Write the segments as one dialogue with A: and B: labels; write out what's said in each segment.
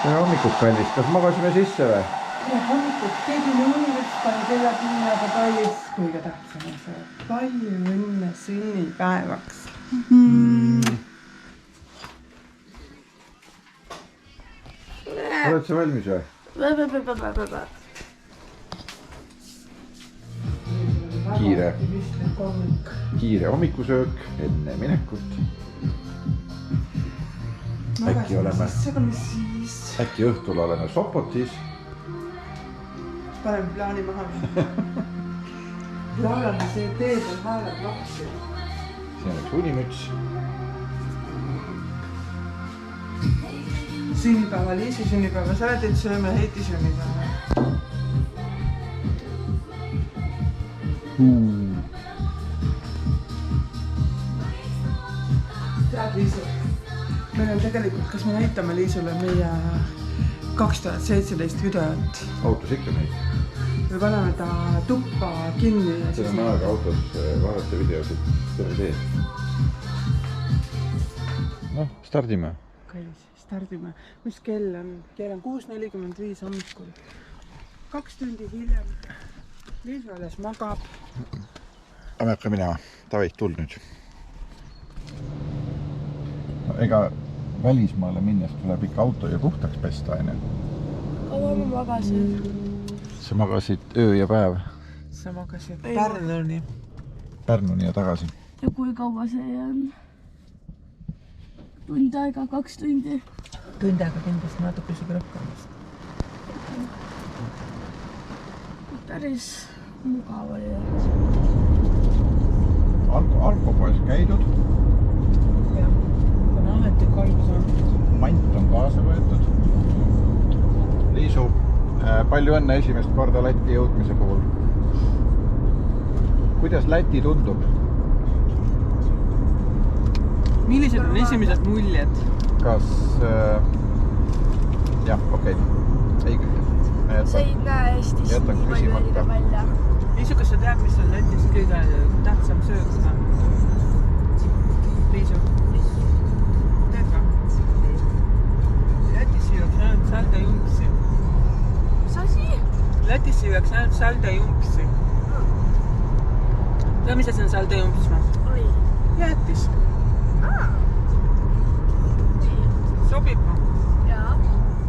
A: Tere hommikut, kallis. Kas magasime sisse või?
B: Tere hommikut. Tegime unnivõts palju tellapiinaga kallis. Kõige tähtsam on see. Palju õnne sünnipäevaks.
A: Oled sa valmis või? Kiire hommikusöök enne minekut. Äkki õhtul oleme Sopotis.
B: Paneme plaani maha. Laulame see teed on hääled lapsi.
A: Siin on üks unimüts.
B: Sünnipäeva, Liisi sünnipäeva, sa oled, et sööme Heiti sünnipäeva. Tead, Liisu, meil on tegelikult, kas me näitame Liisule meie 2017 videot?
A: Autos ikka neid.
B: Me paneme ta tuppa kinni.
A: Siin on aega autos vaadata videosid terve teed. Noh, stardime.
B: Kallis, stardime. Mis kell on? Kell on 6:45 hommikul. 2 tundi hiljem. Liisu alles magab.
A: Aga me hakkame minema. Taveit, tuld nüüd. No, ega välismaale minnes tuleb ikka auto ja puhtaks pesta, aine.
C: Kaua ma magasin?
A: Sa magasid öö ja päev.
B: Sa magasid Pärnuni.
A: Pärnuni ja tagasi.
C: Ja kui kaua see on? Tund aega, 2 tundi.
B: Tund aega kindlasti natuke isegi rohkem.
C: Päris mugav oli.
A: Alkopoes käidud.
B: Jah, on ametlik algus on.
A: Mant on kaasa võetud. Liisu, palju õnne esimest korda Läti jõudmise puhul. Kuidas Läti tundub?
B: Millised on esimesed muljed?
A: Kas... jah, okei. Ei küll.
C: See ei näe Eestis nii palju erine välja.
B: Liisu, kas sa tead, mis on Lätis kõige tähtsam söök? Liisu? Teed ka? Lätis jõuaks ainult saldajumpsi.
C: Mis asi?
B: Lätis jõuaks ainult saldajumpsi. Tea, mis asi on saldajumps?
C: Oi.
B: Jäätis. Sobib ma?
C: Jaa.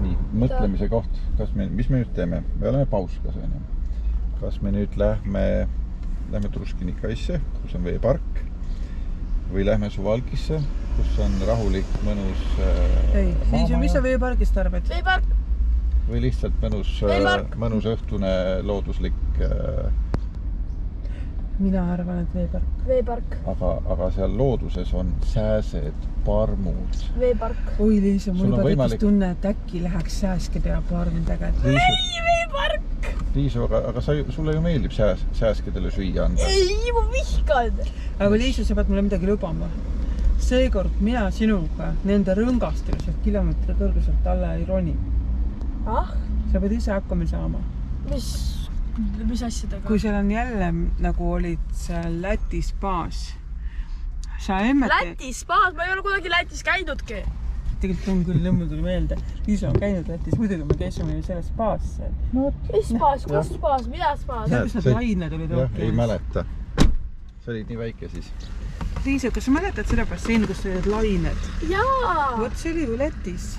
A: Nii, mõtlemise koht. Mis me nüüd teeme? Me oleme pauskas. Kas me nüüd lähme Truškinikaisse, kus on veepark, või lähme Suvalkisse, kus on rahulik, mõnus
B: Ei, Liisu, mis sa veepargist arvad?
C: Veepark.
A: või lihtsalt mõnus õhtune looduslik,
B: Mina arvan, et veepark.
C: Veepark.
A: aga seal looduses on sääsed, parmud.
C: Veepark.
B: Oi, Liisu, mul juba
A: võimalik...
B: tekkis tunne, et äkki läheks sääskede ja parmi tegelikult.
C: Ei, veepark!
A: Liisu, aga sulle ju meeldib sääskedele süüa anda.
C: Ei, ma vihkan!
B: Aga Liisu, sa pead mulle midagi lubama. Seekord mina sinuga nende rõngastele sealt kilomeetri kõrguselt alla ei roni.
C: Ah?
B: Sa pead ise hakkama saama.
C: Mis asjadega?
B: Kui seal on jälle, nagu olid seal Läti spaas. Sa emmete...
C: Läti spaas? Ma ei ole kunagi Lätis käinudki.
B: Tegelikult on küll, lõmmel tuli meelde. Liisu on käinud Lätis, muidugi me käisime selles spaasse.
C: Mis spaas? Kus spaas? Mida spaas?
B: Seal, kus need lained olid
A: jah, ei mäleta. Sa olid nii väike siis.
B: Liisu, kas sa mäletad seda basseini, kus olid lained?
C: Jaa!
B: Vot see oli ju Lätis.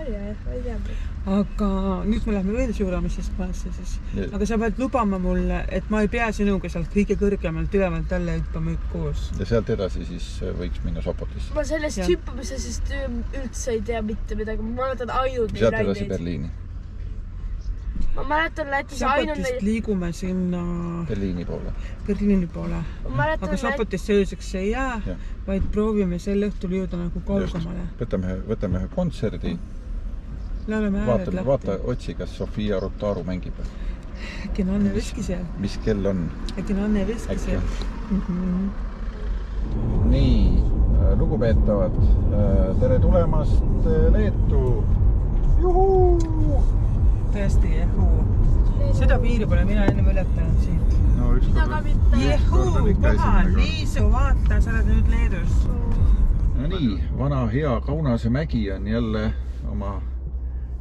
C: Oli jah, ma ei teadnud.
B: Aga nüüd me lähme veel suuremasse spaasse siis. Aga sa pead lubama mulle, et ma ei pea sinuga sealt kõige kõrgemalt ülevalt alla hüppama koos.
A: Ja sealt edasi siis võiks minna Sopotisse.
C: Ma sellest hüppamisest üldse ei tea mitte midagi. Ma mäletan ainult neid
A: sealt edasi Berliini.
C: Ma mäletan Lätis ainult neid...
B: Sopotist liigume sinna...
A: Berliini poole.
B: Berliini poole. Aga Sopotist ööseks ei jää, vaid proovime sel õhtul jõuda nagu kaugemale.
A: Võtame ühe kontserdi. Vaata, otsi, kas Sofia Rotaru mängib.
B: Äkki on Anne Veski seal.
A: Mis kell on?
B: Äkki on Anne Veski seal.
A: Nii, lugupeetavad, tere tulemast Leetu. Juhuu!
B: Tõesti, jehuu. Seda piiri pole mina enne ületanud siit.
A: No ükskord.
B: Jehuu, koha, Liisu, vaata, sa oled nüüd Leedus.
A: No nii, vana hea Kaunase mägi on jälle oma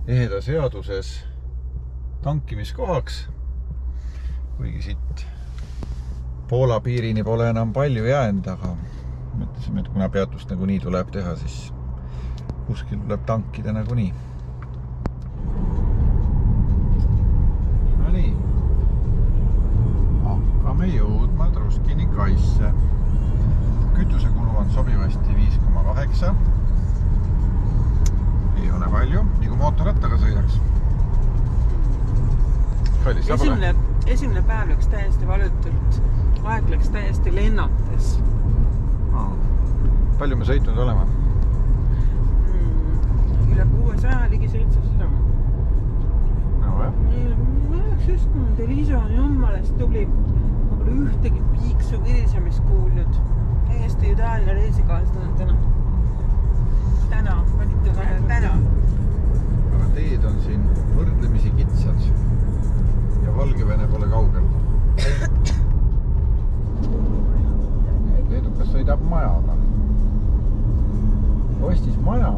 A: Eheda seaduses tankimiskohaks. Kuigi siit Poola piirini pole enam palju jäänud, aga mõtlesime, et kuna peatust nagunii tuleb teha, siis kuskil tuleb tankida nagunii. No nii. Hakkame jõudma Truskini kaisse. Kütusekulu on sobivasti 5,8. Ei ole palju, nii kui mootorrattaga sõidaks. Kallis,
B: esimene päev läks täiesti valutult. Aeg läks täiesti lennates.
A: Palju me sõitnud olema?
B: Üle 600, ligi 700.
A: No jah.
B: Ma oleks just Liisa on jummalast tubli. Ma pole ühtegi piiksu virisemist kuulnud. Täiesti ideaalne reisikaaslane täna. Täna.
A: Aga teed on siin võrdlemisi kitsad. Ja Valgevene pole kaugel. Leedukas sõidab majaga. Ostis maja,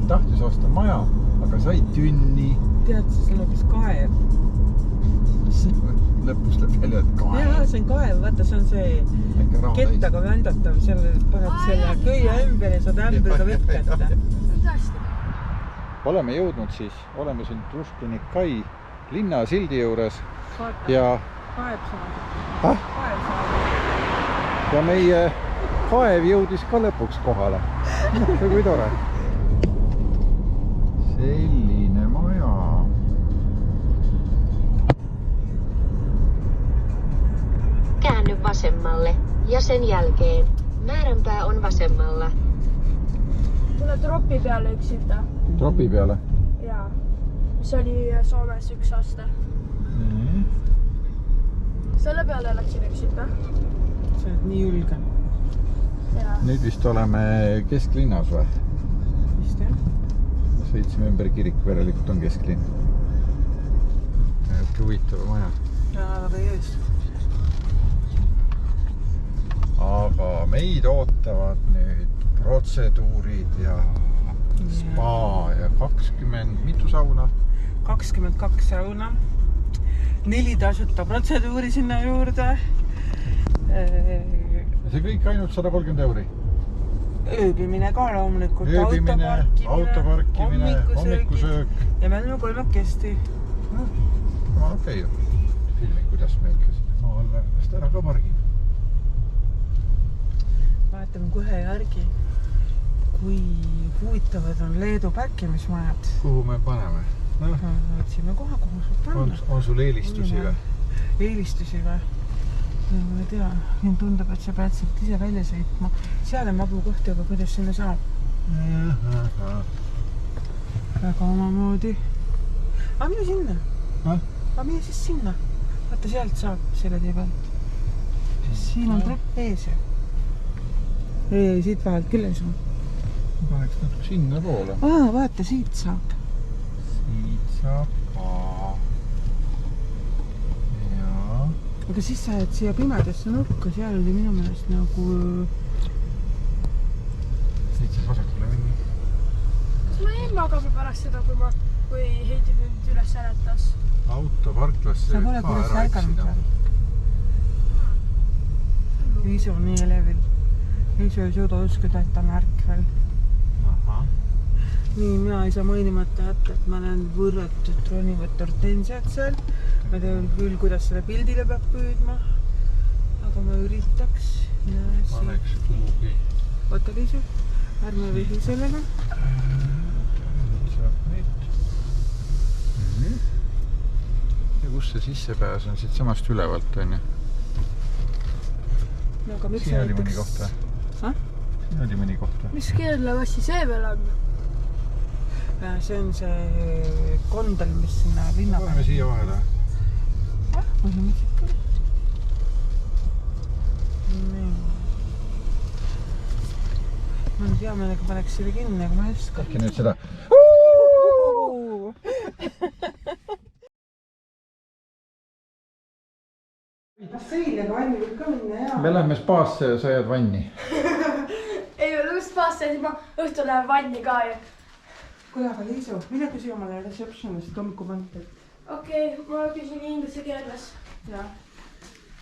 A: tahtis osta maja, aga sai tünni.
B: Tead, see on hoopis kaev.
A: Lõpus läheb välja, et kaev.
B: Jaa, see on kaev, vaata, see on see kettaga vändatav, paned selle köie ümber ja saad ämbriga vett kätte.
A: Oleme jõudnud siis, oleme siin Truskini kai linna sildi juures ja ja meie kaev jõudis ka lõpuks kohale. See kui tore. Selline maja.
D: Käänny vasemmalle ja sen jälkeen määränpää on vasemmalla.
C: Tule tropi peale yksiltä.
A: Tropi peale?
C: Jaa. See oli Soomes 1 aasta. Selle peale läksin üksiltä.
B: See on nii julge.
A: Nüüd vist oleme kesklinnas või?
B: Vist jah.
A: Sõitsime ümber kiriku, järelikult on kesklinn. Huvitava maja.
B: Jaa, väga jões.
A: Aga meid ootavad nüüd protseduurid ja spa ja 20, mitu sauna?
B: 22 sauna. 4 tasuta protseduuri sinna juurde.
A: See kõik ainult 130 €.
B: Ööbimine ka loomulikult.
A: Ööbimine, autoparkimine, hommikusöök.
B: Ja me oleme 3
A: Ma okei. Filmi, kuidas me ikka sinna maa alla ennast ära ka pargime.
B: Vaatame kohe järgi, kui huvitavad on Leedu parkimismajad.
A: Kuhu me paneme?
B: Otsime kohe, kuhu saab panna.
A: On sul eelistusi või?
B: Eelistusi või? Ma ei tea, mind tundub, et sa pead sealt ise välja sõitma. Seal on mabu kohti, aga kuidas sinna saab? Väga omamoodi. Aga mine sinna. Aga mine siis sinna. Vaata, sealt saab selle tee pealt. Siin on trepp ees ju. Ei, siit vahelt küll ei saa.
A: Ma paneks natuke sinna poole.
B: Vaata, siit saab.
A: Siit saab ka. Jaa.
B: Aga siis sa jääd siia pimedasse nurka, seal oli minu meelest nagu...
A: Siit siis vasakule mingi.
C: Kas ma jäin magama pärast seda, kui Heidi mind üles äretas?
A: Autoparklasse
B: sa pole kuidas ärganud seal. Liisu on nii elevil. Liisu ei suuda uskuda, et ta on ärkvel. Nii, mina ei saa mainimata jätta, et ma näen võrratut ronivat hortensiat seal. Ma tean küll, kuidas selle pildile peab püüdma. Aga ma üritaks.
A: Paneks kuhugi.
B: Oota, Liisu, ärme vihi sellega.
A: Nüüd saab nüüd. Ja kus see sissepääs on? Siit samast ülevalt, on ju? Siin oli mõni koht või? Siin oli mõni koht või?
C: Mis keerlevassi see veel on?
B: See on see kondel, mis sinna linna
A: Paneme siia vahele.
B: Ma ei mõtlesin ka. Ma ei tea, millega paneks selle kinni, aga ma ei oska.
A: Äkki nüüd seda.
B: Basseiiniga vanni võib ka minna, jaa.
A: Me lähme spaasse ja sa jääd vanni.
C: Ei ole just spaasse, siis ma õhtul lähen vanni ka ju.
B: kuule, aga Liisu, mine küsi omale receptionist hommikupanti.
C: Okei, ma küsin inglise keeles.
B: Jah.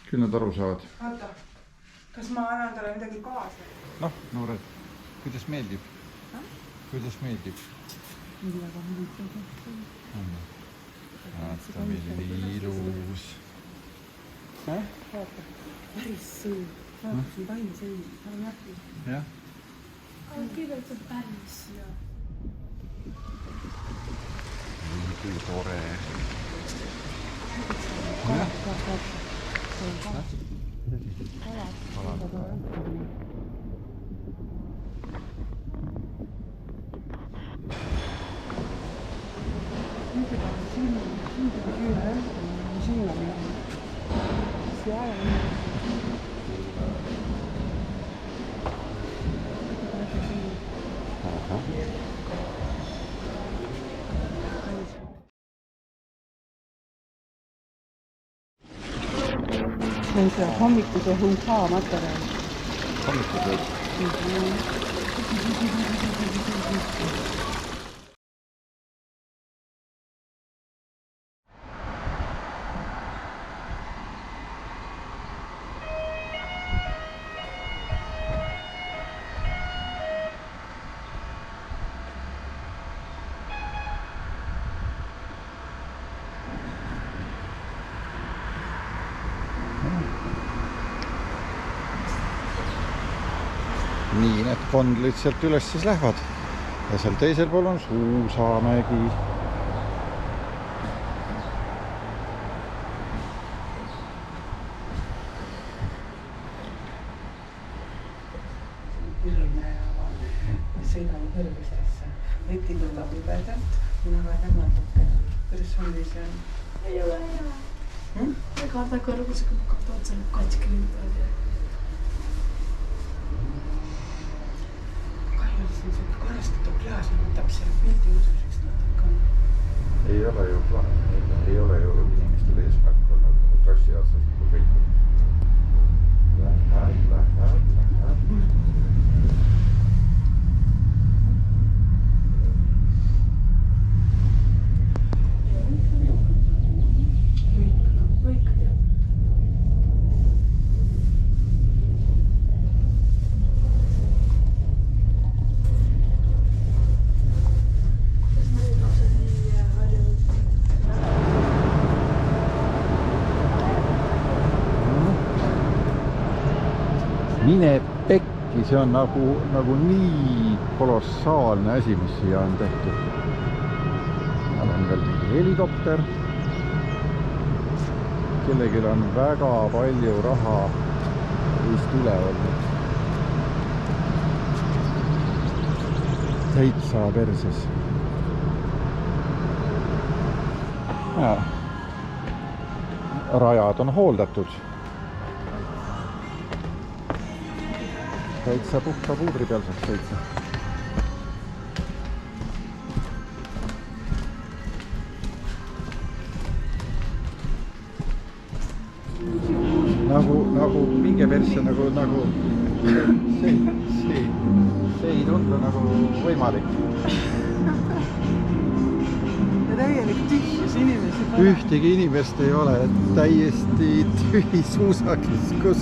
A: Küll nad aru saavad.
B: Oota, kas ma annan talle midagi kaasa?
A: Noh, noored, kuidas meeldib? Kuidas meeldib?
B: Millega meeldib?
A: Vaata, milline ilus.
B: Vaata, päris sõi. Vaata, siin vaim sõi.
A: Jah.
C: Kõigepealt see päris.
A: Kui tore.
B: See on see hommikuse hunkaa materjal.
A: Hommikusööd. Nii need kondlid sealt üles siis lähevad ja seal teisel pool on Suusamägi.
B: Hirme ja sõidame kõrgustesse. Veti tuleb libedalt, mina vähem natuke. Kuidas sul nii see on?
C: Ei ole hea. Ma kardan kõrgusega, ma kardan selle katki lindad.
B: Siin see korrastatud klaas võtab selle pildi ususeks natuke.
A: Ei ole ju plaan, ei ole ju inimestel eesmärk olnud nagu trassi otsast nagu kõik. Läheb. Mine pekki, see on nagu nii kolossaalne asi, mis siia on tehtud. Seal on veel mingi helikopter. Kellegil on väga palju raha vist üle olnud. Täitsa perses. Ja. Rajad on hooldatud. Täitsa puhta puudri peal saaks sõitsa. Nagu minge persse, nagu see ei tundu nagu võimalik.
B: Ja täielik tühjus inimesi.
A: Ühtegi inimest ei ole, täiesti tühi suusakeskus.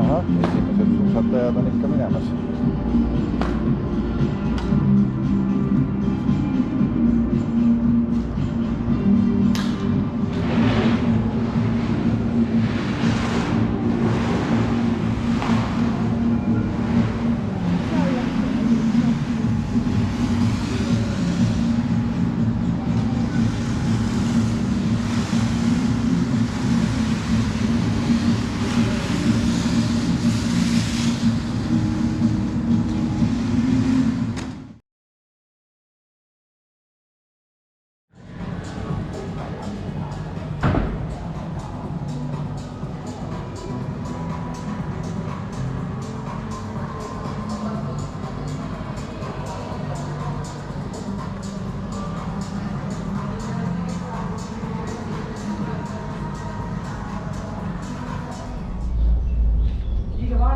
A: Aha, esimesed suusatajad on ikka minemas.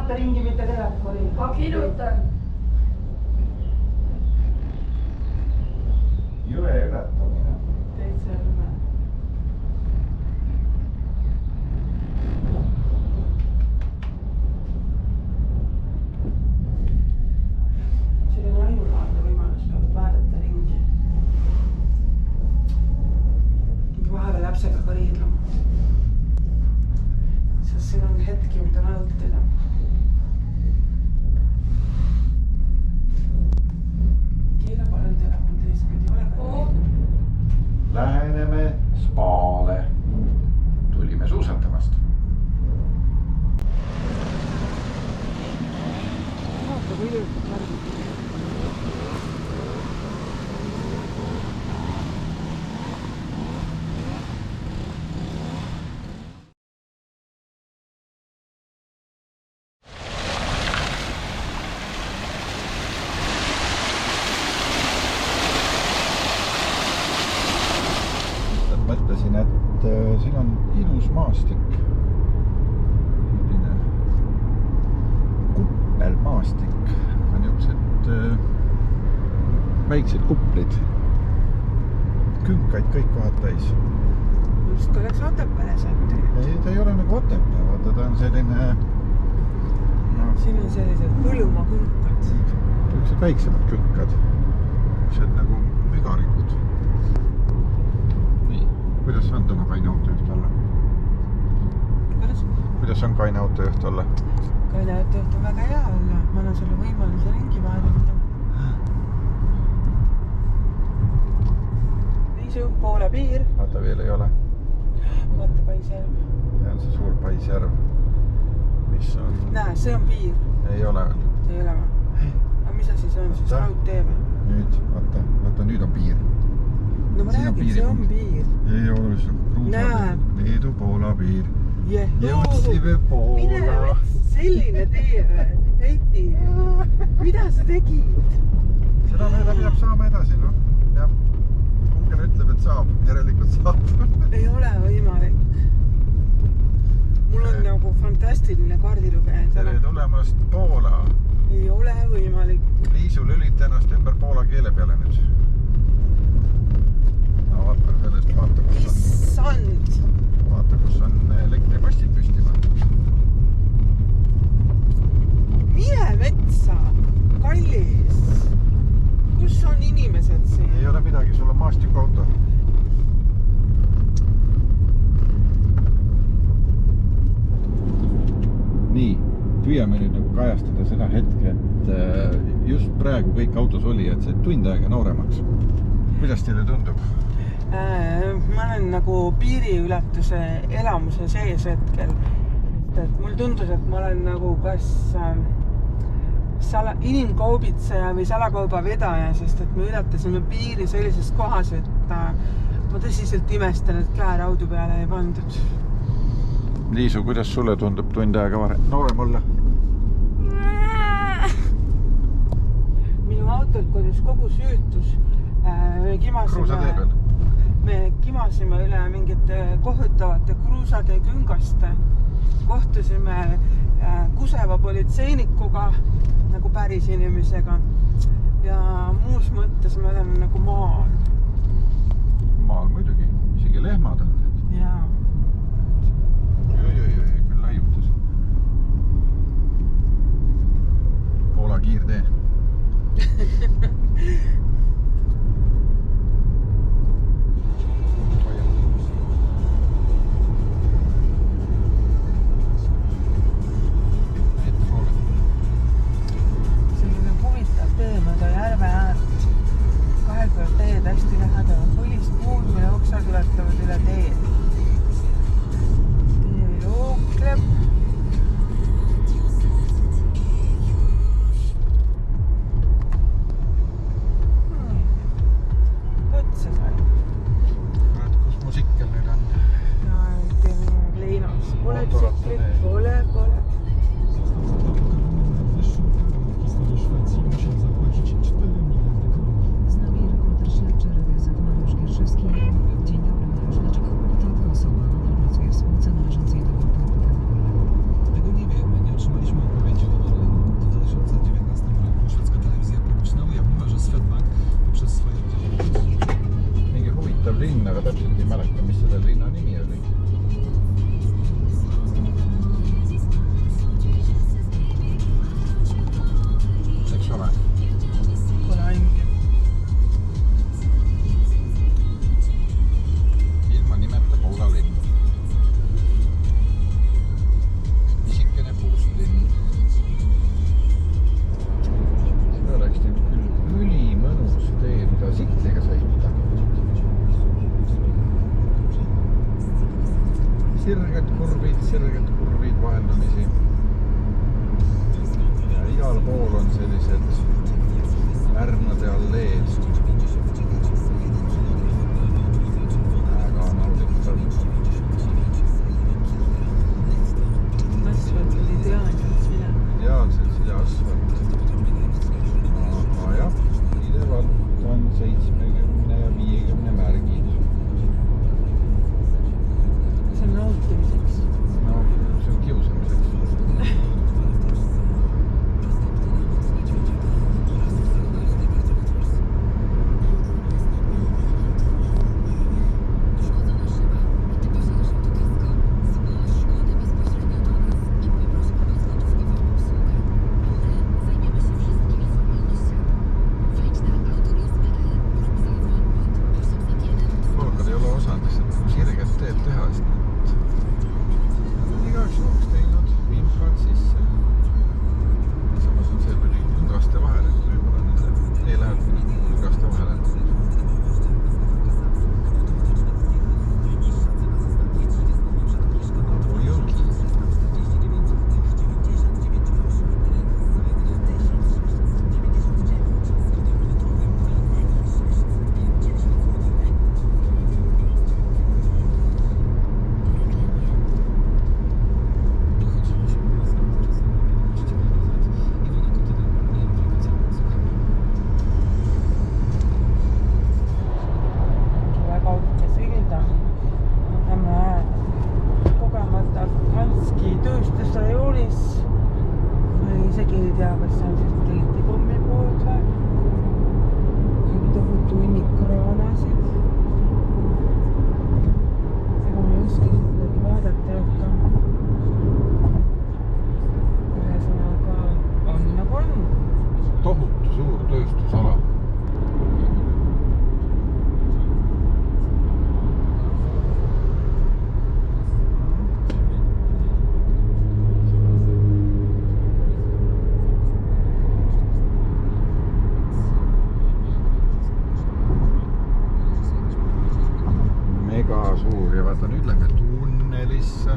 B: Ringi mitte telefon.
C: Ma kirjutan.
A: Jõe ületamine.
B: Täitsa rüme. See on ainulaadne võimalus peab vaadata ringi. Vahepeal lapsega ka riidluma. Sest siin on hetki, mida nautida. Keega palun telefon teistpidi, ole ka
A: Läheneme spaale. Tulime suusatamast.
B: vaata kui ilusad värgid.
A: Mõtlesin, et siin on ilus maastik. Selline kuppelmaastik. On niisugused väiksed kuplid. Künkaid kõik kohad täis.
B: Just kui oleks Otepääle saanud.
A: Ei, ta ei ole nagu Otepää, vaata ta on selline
B: Siin on sellised põllumaa künkad.
A: niisugused väiksemad künkad. Niisugused nagu mügarikud. Nii, kuidas on tema kaine autojuht olla? Kuidas on kaine autojuht olla?
B: Kaine autojuht on väga hea olla. Ma annan sulle võimaluse ringi vaadata. Liisu, Poola piir.
A: Vaata veel ei ole.
B: Vaata Paisjärv.
A: Ja on see suur Paisjärv, mis on...
B: Näe, see on piir.
A: Ei ole veel.
B: Ei ole ma. Aga mis asi see on siis? Raudtee või?
A: Nüüd, vaata, nüüd on piir.
B: No ma räägin, see on piir.
A: Ei ole, see on Kruusapiir, Leedu-Poola piir. Jõudsime
B: Mine
A: Poola.
B: selline tee või? Heiti, mida sa tegid?
A: Seda meeda peab saama edasi, noh. Jah, Google ütleb, et saab, järelikult saab.
B: Ei ole võimalik. Mul on nagu fantastiline kaardilugeja.
A: Tere tulemast Poola.
B: Ei ole võimalik.
A: Liisu lülita ennast ümber poola keele peale nüüd. No vaata sellest, vaata kus on elektripostid püstima.
B: Mine metsa, kallis. Kus on inimesed siin?
A: Ei ole midagi, sul on maastikuauto. Nii, püüame nüüd nagu kajastada seda hetke, et just praegu kõik autos oli, et see tund aega nooremaks. Kuidas teile tundub?
B: Ma olen nagu piiriületuse elamuse sees hetkel. Et mul tundus, et ma olen nagu kas inimkaubitseja või salakauba vedaja, sest et me ületasime piiri sellises kohas, et ma tõsiselt imestan, et käe raudu peale ei pandud.
A: Liisu, kuidas sulle tundub tund aega noorem olla?
B: Minu autolt kodus kogu süütus. Me kimasime üle mingite kohutavate kruusade küngaste. Kohtusime Kuseva politseinikuga, nagu päris inimesega. Ja muus mõttes me oleme nagu maal.
A: Maal muidugi, isegi lehmad on.
B: Jaa.
A: Küll laiutas. Poola kiirtee.
B: Selline huvitav tee mööda järve äärt. Kahel peal teed hästi lähedal on põlist puud, mille oksad ületavad üle teed. Tee jookleb.
A: väga täpselt ei mäleta, mis selle linna nimi oli. Eks ole?
B: Pole aimugi.
A: Ilma nimeta Poola linn. Pisikene puustlinn. See oleks nüüd küll ülimõnus tee, mida sikliga sõita. Sirged kurvid vaheldumisi. Ja igal pool on sellised ärnade alleed. Väga nauditav.
B: Asfalt oli ideaalselt sile.
A: Ideaalselt sile asfalt. Aga jah, pidevalt on 70 ja 50 märgid.
B: See on nautimiseks.
A: No, see on kiusamiseks. Poolakad ei ole osanud lihtsalt sirget teed teha, sest nad igaks juhuks teinud vimbrad sisse. Samas on see veel pundraste vahel, et võib-olla nende tee lähebki nagu pundraste vahele. Nagu jõgi.
B: Väga uhke sõida. Lähme kogemata Hanski tööstusrajoonis. Ma isegi ei tea, kas see on siis Teiti pommipood või? Tohutu hunnik kraanasid. Ega ma ei oskagi midagi vaadata rohkem. Ühesõnaga on nagu on.
A: Tohutu suur tööstusala. Mega suur ja vaata nüüd lähme tunnelisse.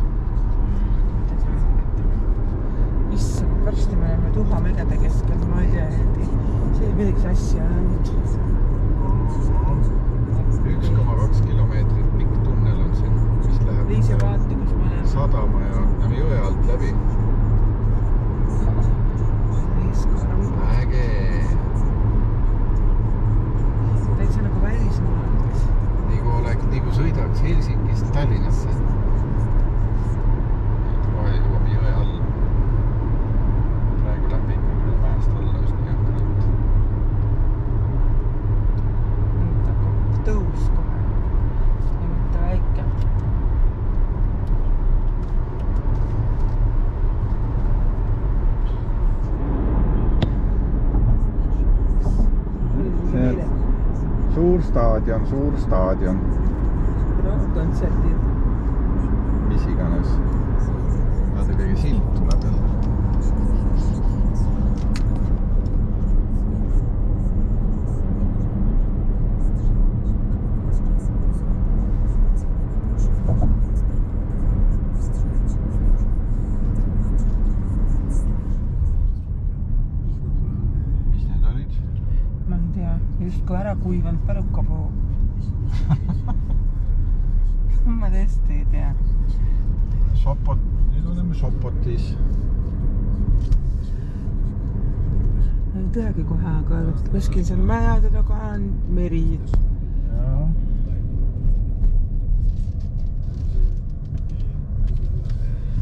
B: Issand, varsti me oleme Tuhamägede keskel, ma ei tea, see ei midagi asja ainult.
A: 1,2 kilomeetrit pikk tunnel on siin, mis läheb
B: Liise vaati, kus me oleme.
A: sadama ja jõe alt läbi. Äge!
B: Täitsa nagu välismaa oleks.
A: Nagu sõidaks Helsingist Tallinnasse. Kohe jõuame jõe alla. Praegu lähme ikka küll mäest alla üsna jõhkralt.
B: Nüüd hakkab tõus kohe. Ja mitte väike.
A: See on suur staadion.
B: Kontserdid.
A: Mis iganes. Vaata kõige silt tuleb jälle. Mis need olid?
B: Ma ei tea, justkui ära kuivanud pärukapuu. Ma tõesti ei tea.
A: Nüüd oleme Sopotis.
B: Ei teagi kohe, aga kuskil seal mäjade taga on meri.
A: Jaa.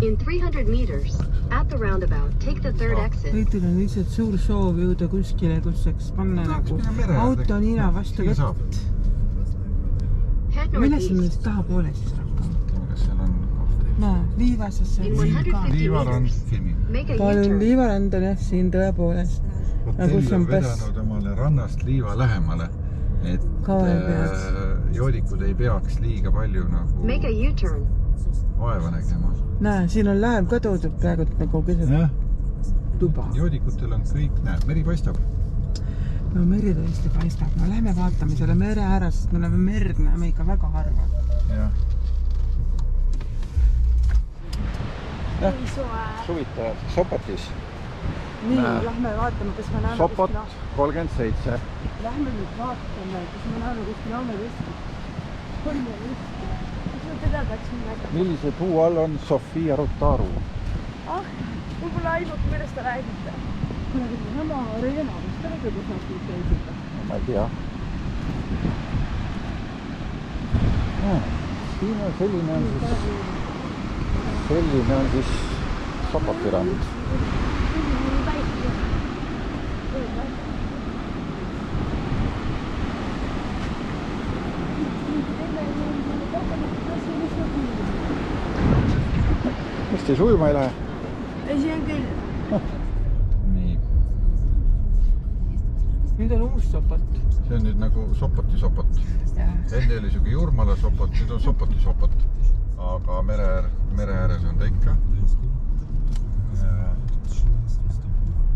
D: In 300 meters, at the roundabout, take the third exit.
B: Heitil on lihtsalt suur soov jõuda kuskile, kus saaks panna nagu auto nina vastu vett.
D: Head Head
B: Milles on
D: northeast.
B: neist tahapoole siis rohkem?
A: Kas seal on kohta?
B: Näe, Liivasesse
D: In
B: on siin ka.
D: 150
A: Liivarand
D: meters,
A: filmi.
D: make a
B: Palun
D: U-turn.
B: Liivarand on jah siin tõepoolest.
A: Hotell
B: kus on
A: on
B: päss?
A: vedanud omale rannast liiva lähemale, et
B: Kauem peaks.
A: joodikud ei peaks liiga palju nagu
D: Make a U-turn.
A: vaeva nägema.
B: Näe, siin on laev ka toodud praegu nagu keset
A: Jah,
B: tuba.
A: joodikutel on kõik, näed, meri paistab.
B: No meri tõesti paistab. No lähme vaatame selle mere ära, sest me oleme merd näeme ikka väga harva.
A: Jah.
C: Ei soe.
A: Suvitavad, Sopotis.
B: Nii,
A: Näe.
B: lähme vaatame, kas me näeme
A: Sopot
B: kuskil...
A: 37.
B: Lähme nüüd vaatame, kas me näeme kuskil Aameveskit. Kolmeveskit.
C: Kas ma teda peaks midagi?
A: Millise puu all on Sofia Rotaru?
C: Ah, võib-olla ainult, millest te räägite.
B: Kuna sama Reena vist räägi, kus nad nüüd käisite.
A: Ma ei tea. Siin on selline on siis Sopoti rand. Mis te ujuma ei lähe?
C: Ei, see on küll.
A: Nii.
B: Nüüd on uus Sopot.
A: See on nüüd nagu Sopoti Sopot. Enne oli siuke Jurmala Sopot, nüüd on Sopoti Sopot. Aga mere ääres on ta ikka.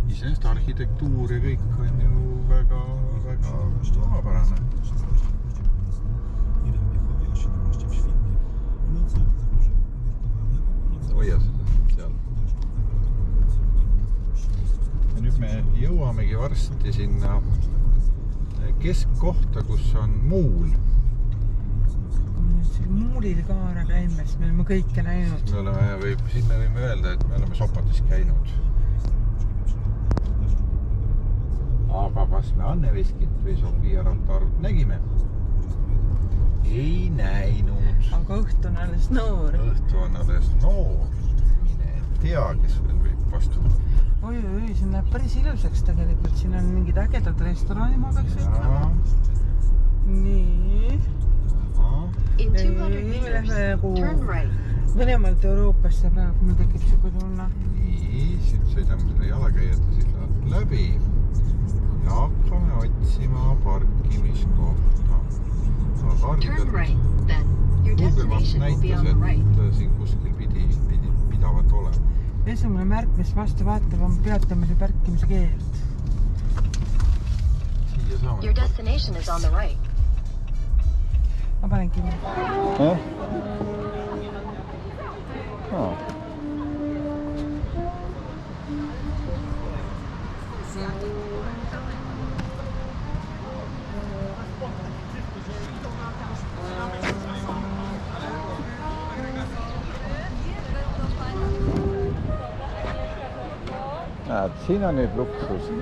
A: Iseenesest arhitektuur ja kõik on ju väga omapärane. Hoia seda seal. Ja nüüd me jõuamegi varsti sinna keskkohta, kus on muul.
B: Muulil ka ära käime, sest me oleme kõike näinud.
A: Siin me võime öelda, et me oleme Sopotis käinud. Aga kas me Anneveskit või Sofia Rotarut nägime? Ei näinud.
B: Aga õhtu on alles noor.
A: Õhtu on alles noor. Mine tea, kes veel võib vastu.
B: Oi, see näeb päris ilusaks tegelikult. Siin on mingid ägedad restorani, ma peaks ütlema. Nii.
D: In 200
B: Nii, me lähme
D: meters,
B: nagu
D: turn right.
B: Venemaalt Euroopasse praegu, mul tekib siuke tunne.
A: Nii, siit sõidame selle jalakäijate sillalt läbi ja hakkame otsima parkimiskohta.
D: Turn right, then. Your
A: Google Maps
D: destination will be
A: näitas,
D: on the right.
A: et siin kuskil pidavat olema.
B: Esimene märk, mis vastu vaatab, on peatamise parkimise keeld.
A: Siia saame.
D: Your destination is on the right.
B: Ma panen kinni.
A: Näed, siin on nüüd luksus.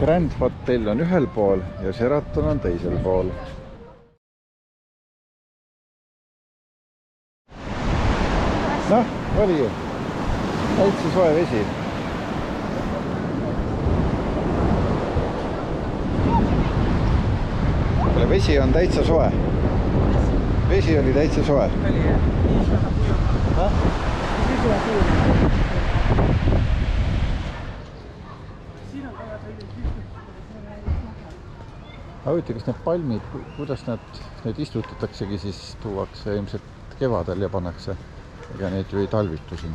A: Grand Hotel on ühel pool ja Sheraton on teisel pool. Noh, oli ju. Täitsa soe vesi. Vesi on täitsa soe. Vesi oli täitsa soe.
B: Oli jah? Siis väga kujuga. Siis väga kujuga. Siin on väga palju
A: Aga ütle, kas need palmid, kuidas need istutataksegi, siis tuuakse ilmselt kevadel ja pannakse. Ega neid ju ei talvitu siin.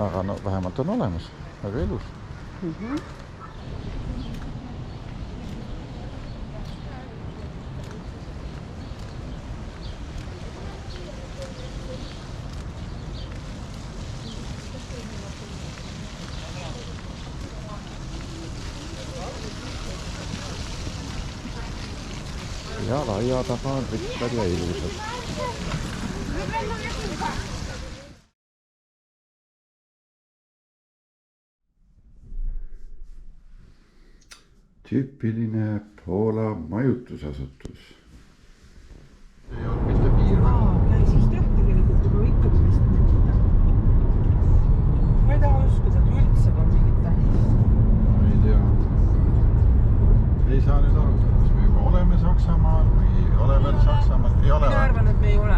A: Aga no vähemalt on olemas. Väga ilus. Ja laia taga on rikkad ja ilusad. Tüüpiline Poola majutusasutus. Ei olnud mitte piirma.
B: Käis vist jah tegelikult, aga ikkagi vist mitte. Ma ei taha uskuda, et üldse pole mingit tähist.
A: Ma ei tea. Ei saa nüüd aru, kas me juba oleme Saksamaal või ei ole veel Saksamaal? Ei ole
B: Mina arvan, et me ei ole.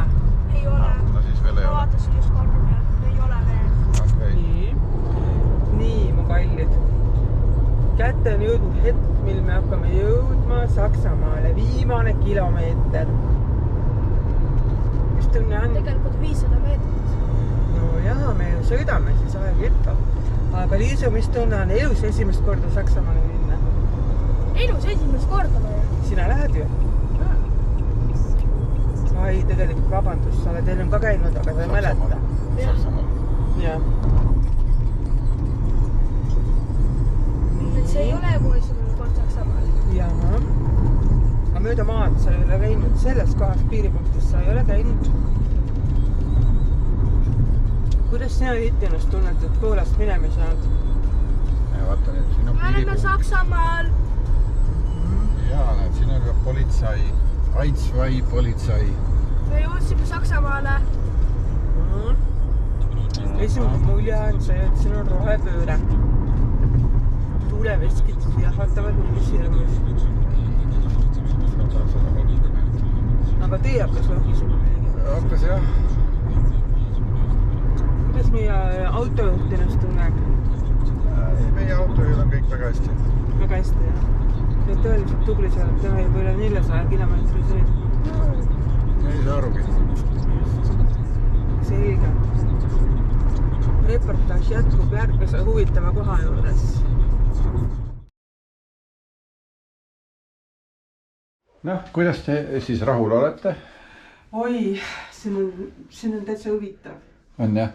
C: Ei ole.
A: No siis veel ei
C: Ma
A: ole.
C: vaatasin just korda peal. Ei ole veel.
A: Okay.
B: Nii, mu kallid. Kätte on jõudnud hetk, mil me hakkame jõudma Saksamaale. Viimane kilomeeter. Mis tunne on?
C: Tegelikult 500 meetrit.
B: No jaa, me sõidame siis aeg ikka. Aga Liisu, mis tunne on elus esimest korda Saksamaale minna?
C: Elus esimest korda või?
B: Sina lähed ju? Ai, tegelikult vabandust, sa oled ennem ka käinud, aga sa ei mäleta.
A: Saksamaal.
B: Jah.
C: Et see ei ole mu esimene kord Saksamaal.
B: Jaa. Aga mööda maad sa ei ole käinud. Selles kohas piiripunktis sa ei ole käinud. Kuidas sina ennast tunned, et Poolast minema ei saanud?
A: Ja vaata nüüd, siin on
C: Me oleme
A: piiripunkt.
C: Saksamaal.
A: Jaa, näed, siin on ka politsai. Aidsvai politsai.
C: Me jõudsime Saksamaale.
B: Esimene mulje on see, et siin on rohepööre. Tuuleveskid jahvatavad niivis hirmus. Aga tee hakkas lohisema.
A: Hakkas jah.
B: Kuidas meie autojuht ennast tunneb?
A: Meie autojuhil on kõik väga hästi.
B: Väga hästi, jah. Ja tõeliselt tubli sa oled, tema juba üle 400 kilomeetri sõidnud.
A: Ei saa arugi.
B: Selge. Reportaaž jätkub järgmise huvitava koha juures.
A: Noh, kuidas te siis rahul olete?
B: Oi, siin on täitsa huvitav.
A: On jah?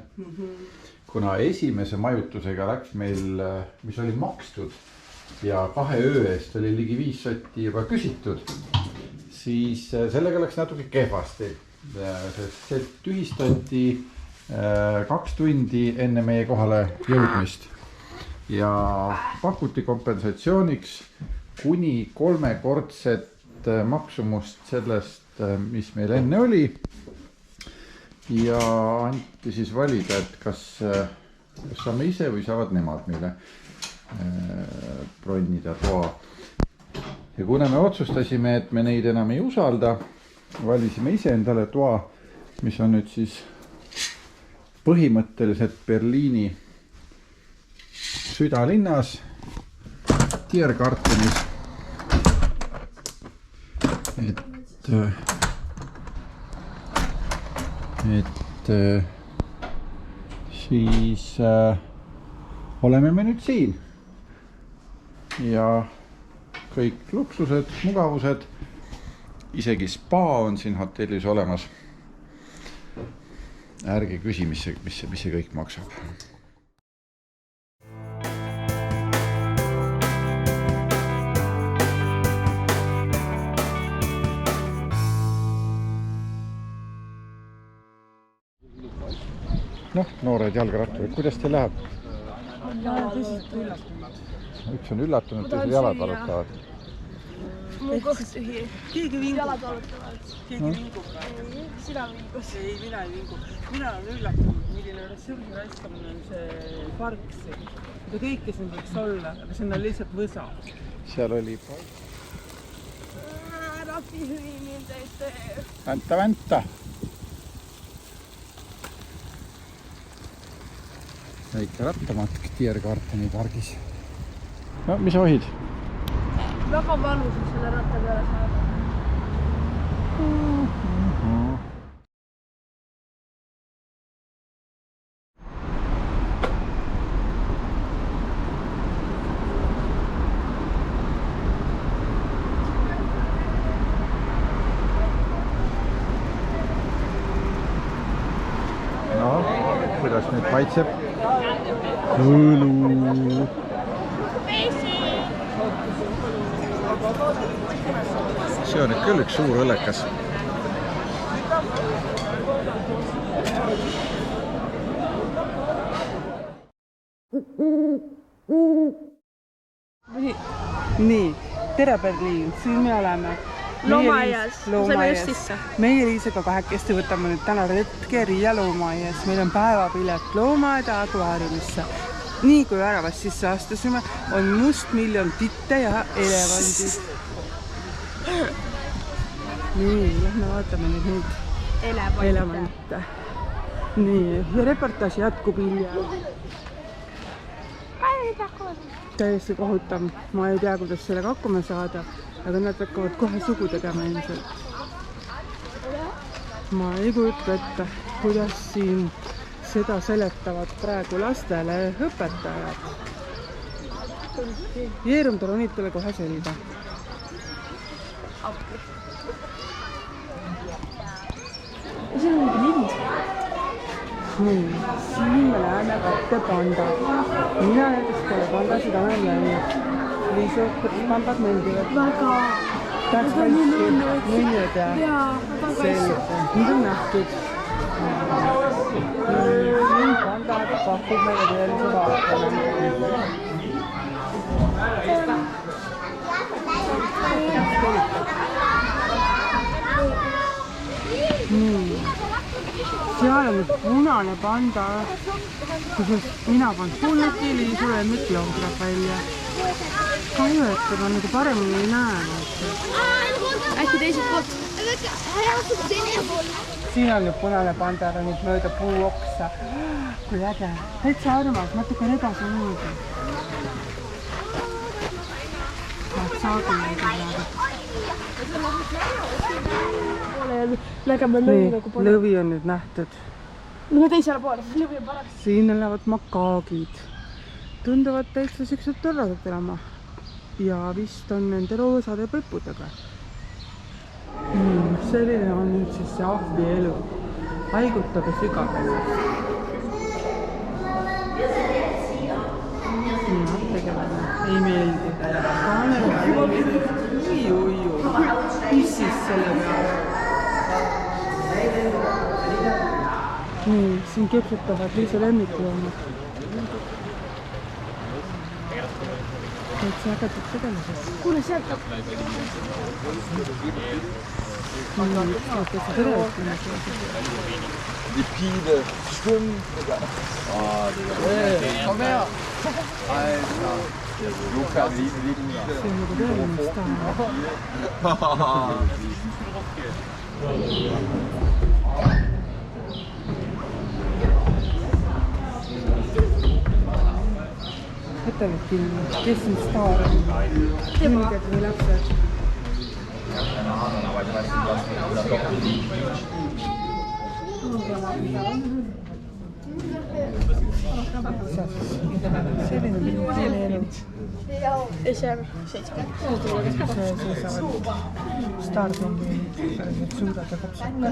A: Kuna esimese majutusega läks meil, mis oli makstud ja 2 öö eest oli ligi 5 sotti juba küsitud, siis sellega läks natuke kehvasti. See tühistati 2 tundi enne meie kohale jõudmist ja pakuti kompensatsiooniks kuni 3-kordset maksumust sellest, mis meil enne oli. Ja anti siis valida, et kas saame ise või saavad nemad meile bronnida toa. Ja kuna me otsustasime, et me neid enam ei usalda, valisime ise endale toa, mis on nüüd siis põhimõtteliselt Berliini südalinnas, Tiergartenis. Et siis oleme me nüüd siin ja kõik luksused, mugavused, isegi spa on siin hotellis olemas. Ärge küsi, mis see kõik maksab. Noh, noored jalgratturid, kuidas teil läheb?
B: Tõsiselt üllatunud.
A: Üks on üllatunud, teised jalad valutavad.
C: Mu kõht tühi.
B: Keegi vingub.
C: Jalad valutavad.
B: Keegi vingub.
C: Ei, sina vingus.
B: Ei, mina ei vingu. Mina olen üllatunud, milline ressursi raiskamine on see park siin. Mida kõike siin võiks olla, aga siin on lihtsalt võsa.
A: Seal oli...
C: Rapi hüvi mind ei tee.
A: Vänta! Väike rattamatk Tiergarteni pargis. No, mis sa ohid?
C: Väga valus on selle ratta peale saada.
A: No, kuidas nüüd maitseb? Õlu. See on nüüd küll üks suur õllekas.
B: Nii, tere Berliin, siin me oleme.
C: Loomaaias, saime just sisse.
B: Meie Liisaga kahekesti võtame nüüd täna retke Riia loomaaias. Meil on päevapilet loomaaeda akvaariumisse. Nii kui väravast sisse astusime, on mustmiljon titte ja elevandid. nii, lähme vaatame nüüd neid elevante. Nii, ja reportaaž jätkub hiljem. Täiesti kohutav. Ma ei tea, kuidas sellega hakkama saada, aga nad hakkavad kohe sugu tegema ilmselt. Ma ei kujuta ette, kuidas siin seda seletavad praegu lastele õpetajad. Jeerum tronid tule kohe selga. See on mingi lind. Siin me läheme katte panda. Mina näiteks pole pandasid olen läinud. Liisu, kuidas pambad meeldivad? Väga. Tahaks hästi nunnud ja selge. Nüüd on nähtud. Pandad pakub meile teelise vaatama. Seal on punane panda, kusjuures mina pannud kuulnudki Liisu lemmikloom tuleb välja. Kahju, et ma nagu paremini ei näe.
C: Äkki teiselt poolt?
B: Siin on nüüd punane panda nüüd mööda puuoksa. Kui äge. Täitsa armas, natukene edasi mööda. Saagi meelde praegu. Nii, lõvi on nüüd nähtud.
C: No teisele poole, siis lõvi on parem.
B: Siin elavad makaagid. Tunduvad täitsa siuksed torradad elama. Ja vist on nende roosade pepudega. Selline on nüüd siis see ahvi elu. Haigutab ja sügab ennast. Ei meeldi. Kaamera uiuiu. Pissis selle peale. Nii, siin kepsutavad Liisu lemmikloomad. Täitsa ägedat tegemisest.
C: Kuule, sealt on.
A: Die Pide schwimmen. Komm her. Alter. Luca, lieben
B: see on nagu tõeline staar. Võta nüüd kinni, kes on staar on? Mõningad või lapsed? Selline piiri elu.
C: Ei see 7.
B: See saavad staarpingid, sellised suured ja kopsakad.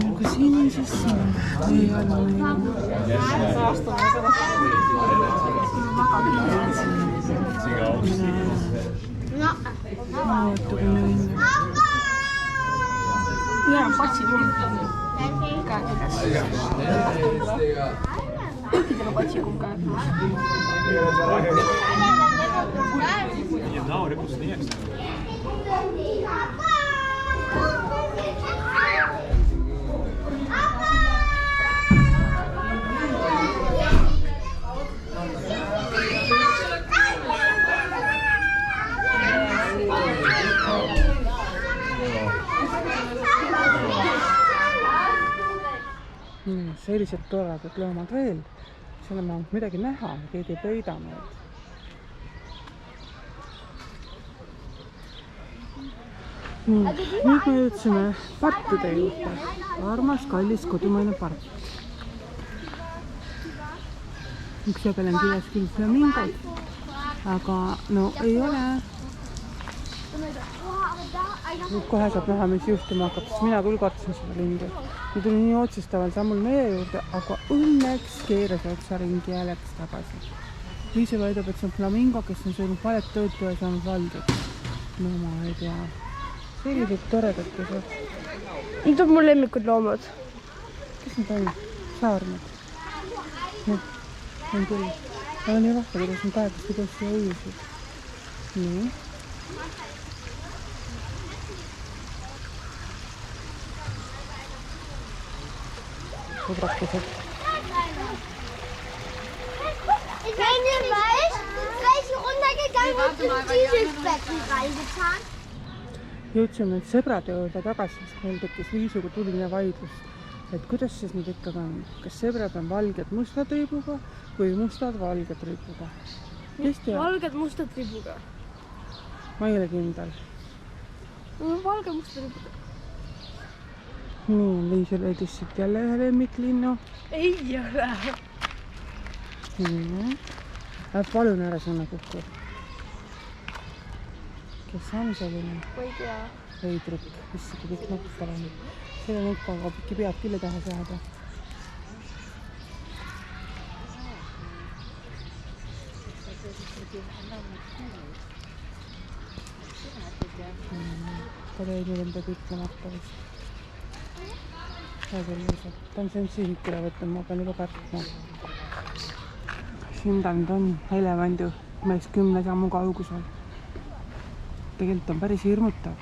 B: Aga siin on siis siin. Vaata kui nõnne.
C: Jaa, patsi kumb. Kõikidele patsi kumb käib.
B: Sellised toredad loomad veel. Seal on midagi näha, keegi ei pöida meid. Nüüd me jõudsime parkide juurde. Armas, kallis, kodumaine park. Üks peal on kirjas küll flamingod, aga no ei ole. Nüüd kohe saab näha, mis juhtuma hakkab, sest mina küll kartsin seda lindu. Nüüd tuli nii otsustaval sammul meie juurde, aga õnneks keeras otsa ringi ja läks tagasi. Liise väidab, et see on flamingo, kes on söönud valet tõotu ja saanud valdud. No ma ei tea. Sellised toredad kesed.
C: Nüüd on mul lemmikud loomad.
B: Kes need on? Saarmed. Need on küll. Aga nii vahva, kuidas on kaegas, kuidas siia ujusid. Nii. Sõbrakused.
E: Wenn ihr weißt, welche runtergegangen ist, in dieses Becken reingetan.
B: jõudsime nüüd sõbrade juurde tagasi, siis meil tekkis Liisuga tuline vaidlus, et kuidas siis nüüd ikkagi on, kas sõbrad on valged mustad ribuga või mustad valged ribuga?
C: Valged mustad ribuga.
B: Ma ei ole kindel.
C: Valge mustad ribuga.
B: Nii, Liisu leidis siit jälle ühe lemmiklinnu.
C: Ei ole.
B: Nii. Palun ära sinna kukku. Kes on selline?
C: Ma ei tea.
B: Ei trükk, issagi kõik nupp olen. Selle nuppaga pikki pead küll ei taha saada. Kolleegil on peab ütlemata vist. Ta on siin sihikule võtnud, ma pean juba kartma. Siin ta nüüd on elevandu mees 10 sammu kaugusel. Tegelikult on päris hirmutav.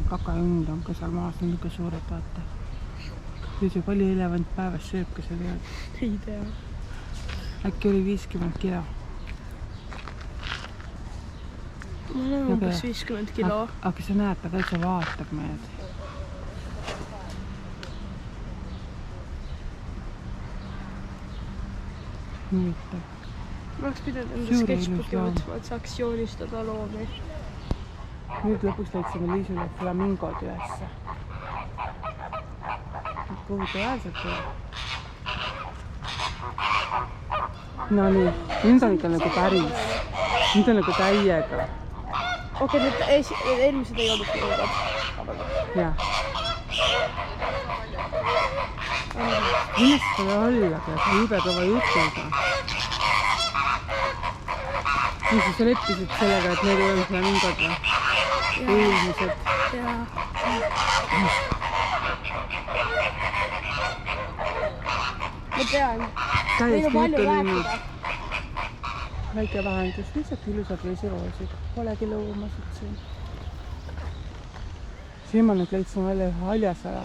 B: Kakajund on ka seal maas, niisugune suured vaata. Nüüd ju palju elevant päevas sööb, kas sa tead?
C: Ei tea.
B: Äkki oli 50 kilo.
C: Ma olen umbes 50 kilo.
B: Aga sa näed, ta täitsa vaatab meid. Huvitav.
C: Ma oleks pidanud enda sketchbooki võtma, et saaks joonistada loomi.
B: Nüüd lõpuks leidsime Liisule flamingod ülesse. Kuhu ta äärselt tuleb? No nii, nüüd on ikka nagu päris. Nüüd on nagu täiega.
C: Okei, need eelmised ei olnud flamingod.
B: Jah. Millest seda olla, kui jube kõva jutuga? Mis sa leppisid sellega, et need ei olnud flamingod või? Eelmised.
C: Jaa. Ma tean. Meil on palju rääkida.
B: Väike vahendus, lihtsalt ilusad vesiroosid. Polegi lõumasid siin. Siin ma nüüd leidsin välja ühe haljasala,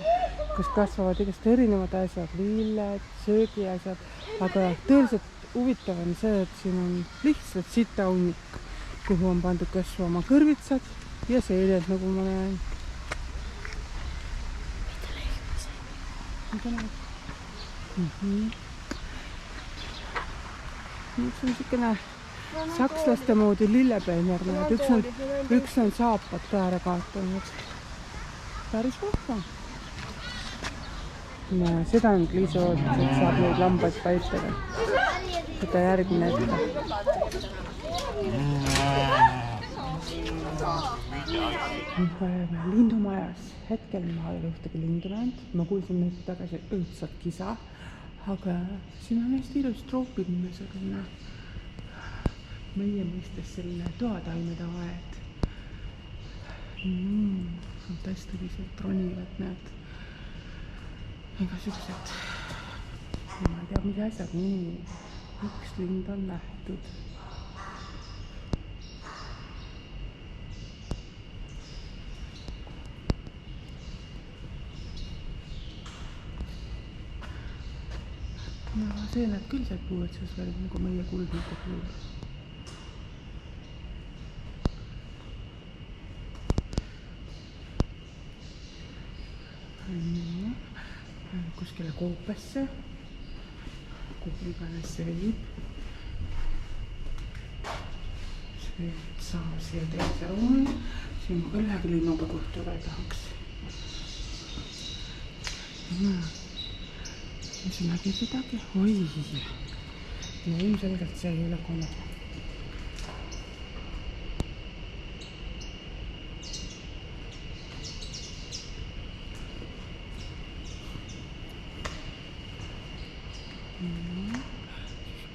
B: kus kasvavad igast erinevad asjad, lilled, söögiasjad, aga tõeliselt huvitav on see, et siin on lihtsalt sitahunnik, kuhu on pandud kasvama kõrvitsad ja seeled, nagu ma näen. Üks on niisugune sakslaste moodi lillepeener, üks on saapad ka ära kaotanud. Päris vahva. Seda on Liisu ootas, et saab neid lambaid päitada. Seda järgmine ette. Nüüd oleme lindumajas. Hetkel ma ei ole ühtegi lindu näinud. Ma kuulsin neid tagasi õudselt kisa. Aga siin on hästi ilus troopiline selline meie mõistes selline toataimede aed. Fantastiliselt ronivad need igasugused, ma ei tea, mis asjad, üks lind on nähtud. No see näeb küll sealt puu otsas veel nagu meie kuldniku puul. Kuskile Koopasse, kuhu iganes see viib. See saab siia teise ruumi. Siin ma ühegi linnuga kohtuda ei tahaks. See nägi midagi. Oi! Ja ilmselgelt see ei ole kone.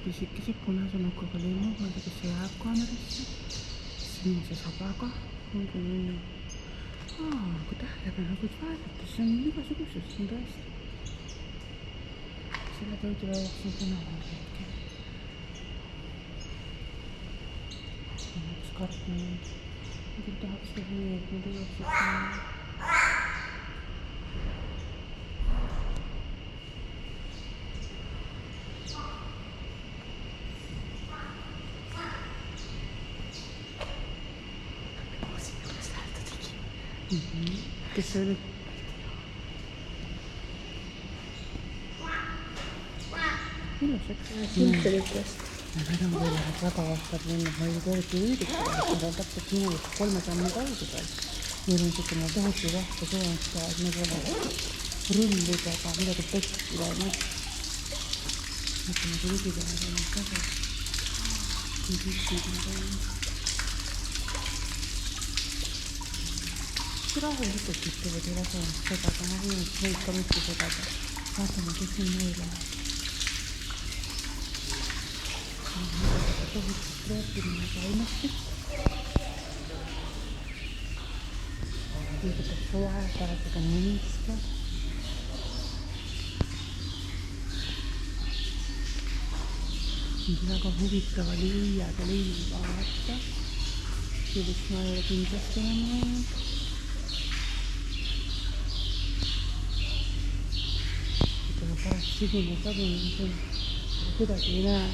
B: Pisikese punase nukuga linnu, ma ei tea, kas see jääb kaamerisse. Sinise sabaga. Kui tähelepanelikult vaadata, see on igasugused, see on tõesti. Selle tõudu väevaks on tänaval hetkel. See on üks kartnud. Ma küll tahaks teha nii, et ma tõuaksid tänaval. Kes see oli? Ilusaks.
C: Siltelitest.
B: Need on võimalik väga aastad minna. Ma ei tea, eriti üürikada, et nad on täpselt minust 3 sammu kaugusel. Meil on niisugune tohutu rahva soonska, et need olevad rullidega midagi pekkida. Mõtleme, kui lügidele on väga. Kui tükkid on toimunud. Kui rahulikult ütlevad ei lase ennast segada, ma võin neid ka mitte segada. Vaatame, kes siin meil läheb. Tohutud troopiline taimestik. Liigutab soe, parasega niiske. Väga huvitava liiaga liiva vaata. Sellist ma ei ole kindlasti enam näinud. Ütleme pärast sigine sabimisel kuidagi ei näe.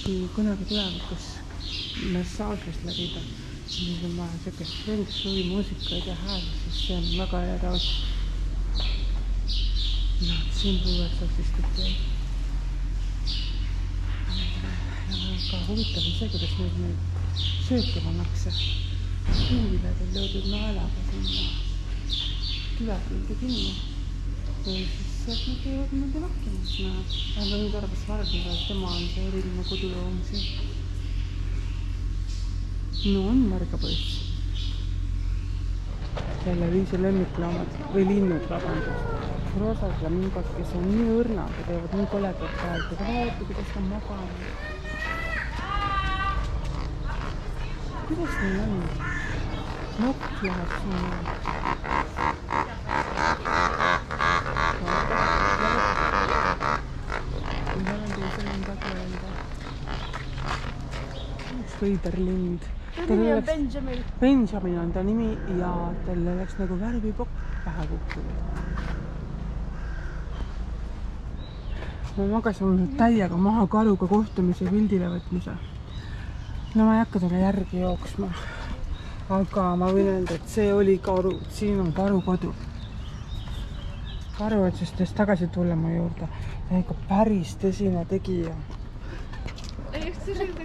B: Kui kunagi tulevad, kus massaažist läbida, siis on vaja sellist feng shui muusikaid ja hääli, siis see on väga hea taust. No, siin puued saab siis kõik. Aga huvitav on see, kuidas nüüd sööke pannakse. Kiiviled on löödud naelaga sinna külatildi kinni. Või siis sealt nad võivad mõnda lahkimas. Ma nüüd arvas vargida, et tema on see eriline koduloom siin. No on margapoiss. Jälle viisi lemmikloomad või linnud vabandust. Roosad flamingod, kes on nii õrnad ja teevad nii koledat häält. Aga vaata, kuidas ta maganud. Kuidas neil on? Nokk läheb sinna. Üks võiderlind.
C: Ta nimi on Benjamin.
B: Benjamin on ta nimi ja tal oleks nagu värvipokk pähe kukkunud. Ma magasin täiega maha karuga kohtumise pildile võtmise. No ma ei hakka talle järgi jooksma. Aga ma võin öelda, et see oli karu. Siin on karu kodu. Karu otsustas tagasi tulla mu juurde. Ta ikka päris tõsine tegija.
C: Ei, eks see sõlda.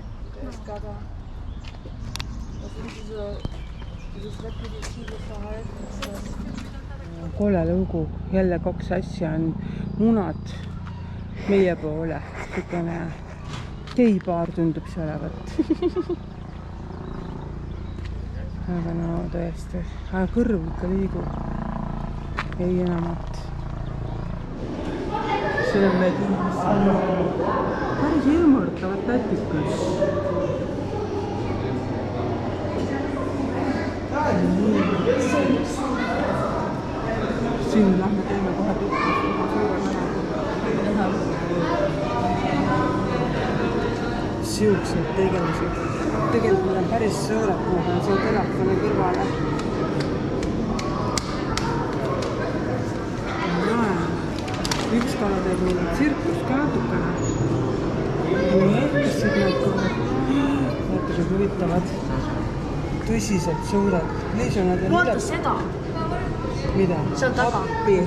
B: Kole lugu. Jälle 2 asja on munad meie poole. Sükene geipaar tundub see olevat. Aga no tõesti. Aga kõrv ikka liigub. Ei enamat. See on need päris ilmurtavad tätikud. Siin lähme teeme kohe tutvust. Siuksed tegelased. Tegelikult on päris sõõrad, kui ma pean siin telefoni kõrvale. Üks kala teeb meil tsirkus ka natukene. Nii, kes siit need kohad. Vaata, huvitavad. Tõsiselt suured. Liisunad on
C: Vaata seda.
B: Mida?
C: See on taga.
B: Appi.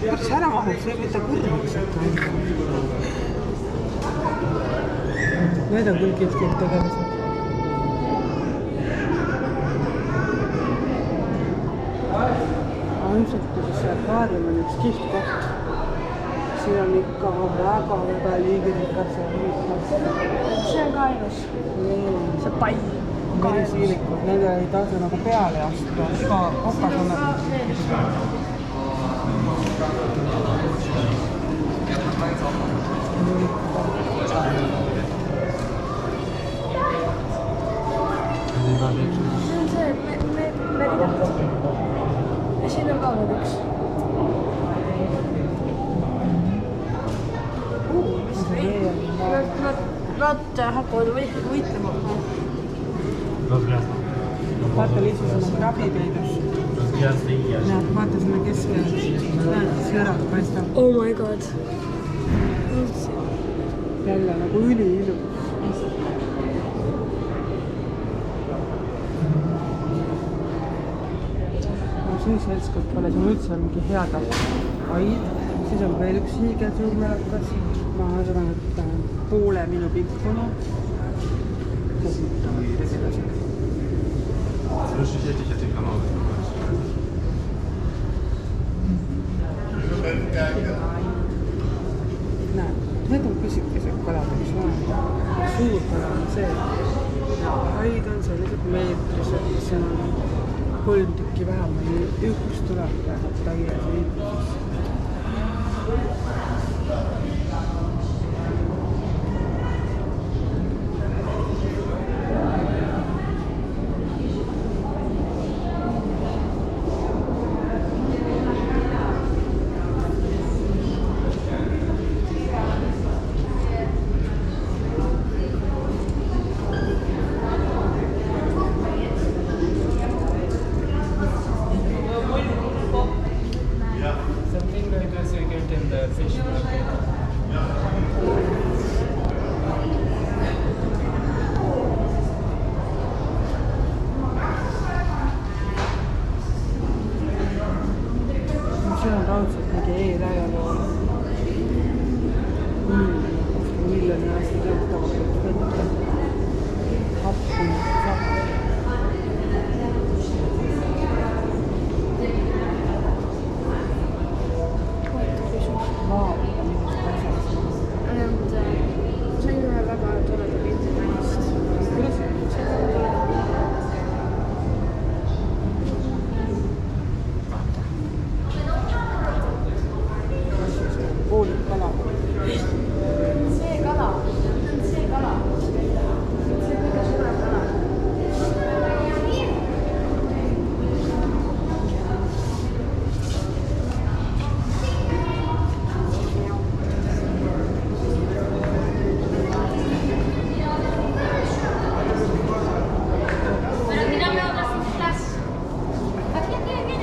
B: Päris ära mahub, see võtta kurvaks. Need on küll kihvtid tegelased. Ilmselt, kuidas see akvaarium on üks kihvt koht. Siin on ikka väga liigirikas ja huvitav.
C: See on ka ainus. See pall.
B: Merisiilikud, nende ei tasu nagu peale astuda. Iga opas on
C: See on see meritäht. Ja siin on ka veel üks. Nad hakkavad võitlema.
B: Vaata lihtsalt on krabipeidus. Näed, vaata sinna keskele. Näed, sõrad paistab.
C: Oh my god.
B: Jälle nagu üliilu. See seltskond pole siin üldse mingi hea taht. Aid, siis on veel üks hiigel suur melakas. Ma arvan, et poole minu pikkuna. Kohutavalt tegelased. Näed, need on pisikesed kalad, mis vaadata. Suur kala on see. Aid on sellised meetrised, see on 3 tükki vähem, üks tuleb vähemalt täies viibuses. See on raudselt mingi e-läialoo. Miljoni aasta töötavatud võtta. Happi saab. Vaata, millest asjast.
C: Sain ühe väga toreda pildi naist.
B: Kuidas see? Poolik kala.
C: See kala. See kala. See kõige suurem kala.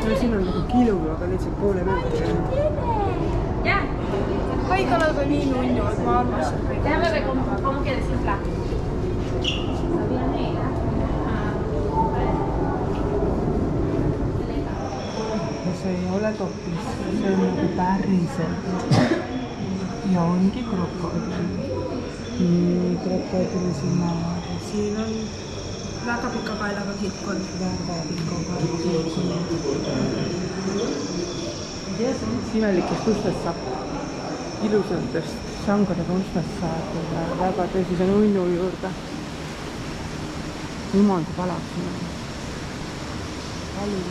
B: No siin on nagu kilu, aga lihtsalt poole meetri.
C: Haikalad on nii nunnuvad, ma armastan kõik.
B: Ja see ei ole topis, see on nagu päriselt. Ja ongi krokodill. Nii, krokodilli sinna. Siin on
C: Väga pika kaelaga kilpkond.
B: väga pika kilpkond. Imelikest ustest saab. Ilusatest sangadega ustest saab väga tõsise nunnu juurde. Jumal, kui palaks sinna. Palju.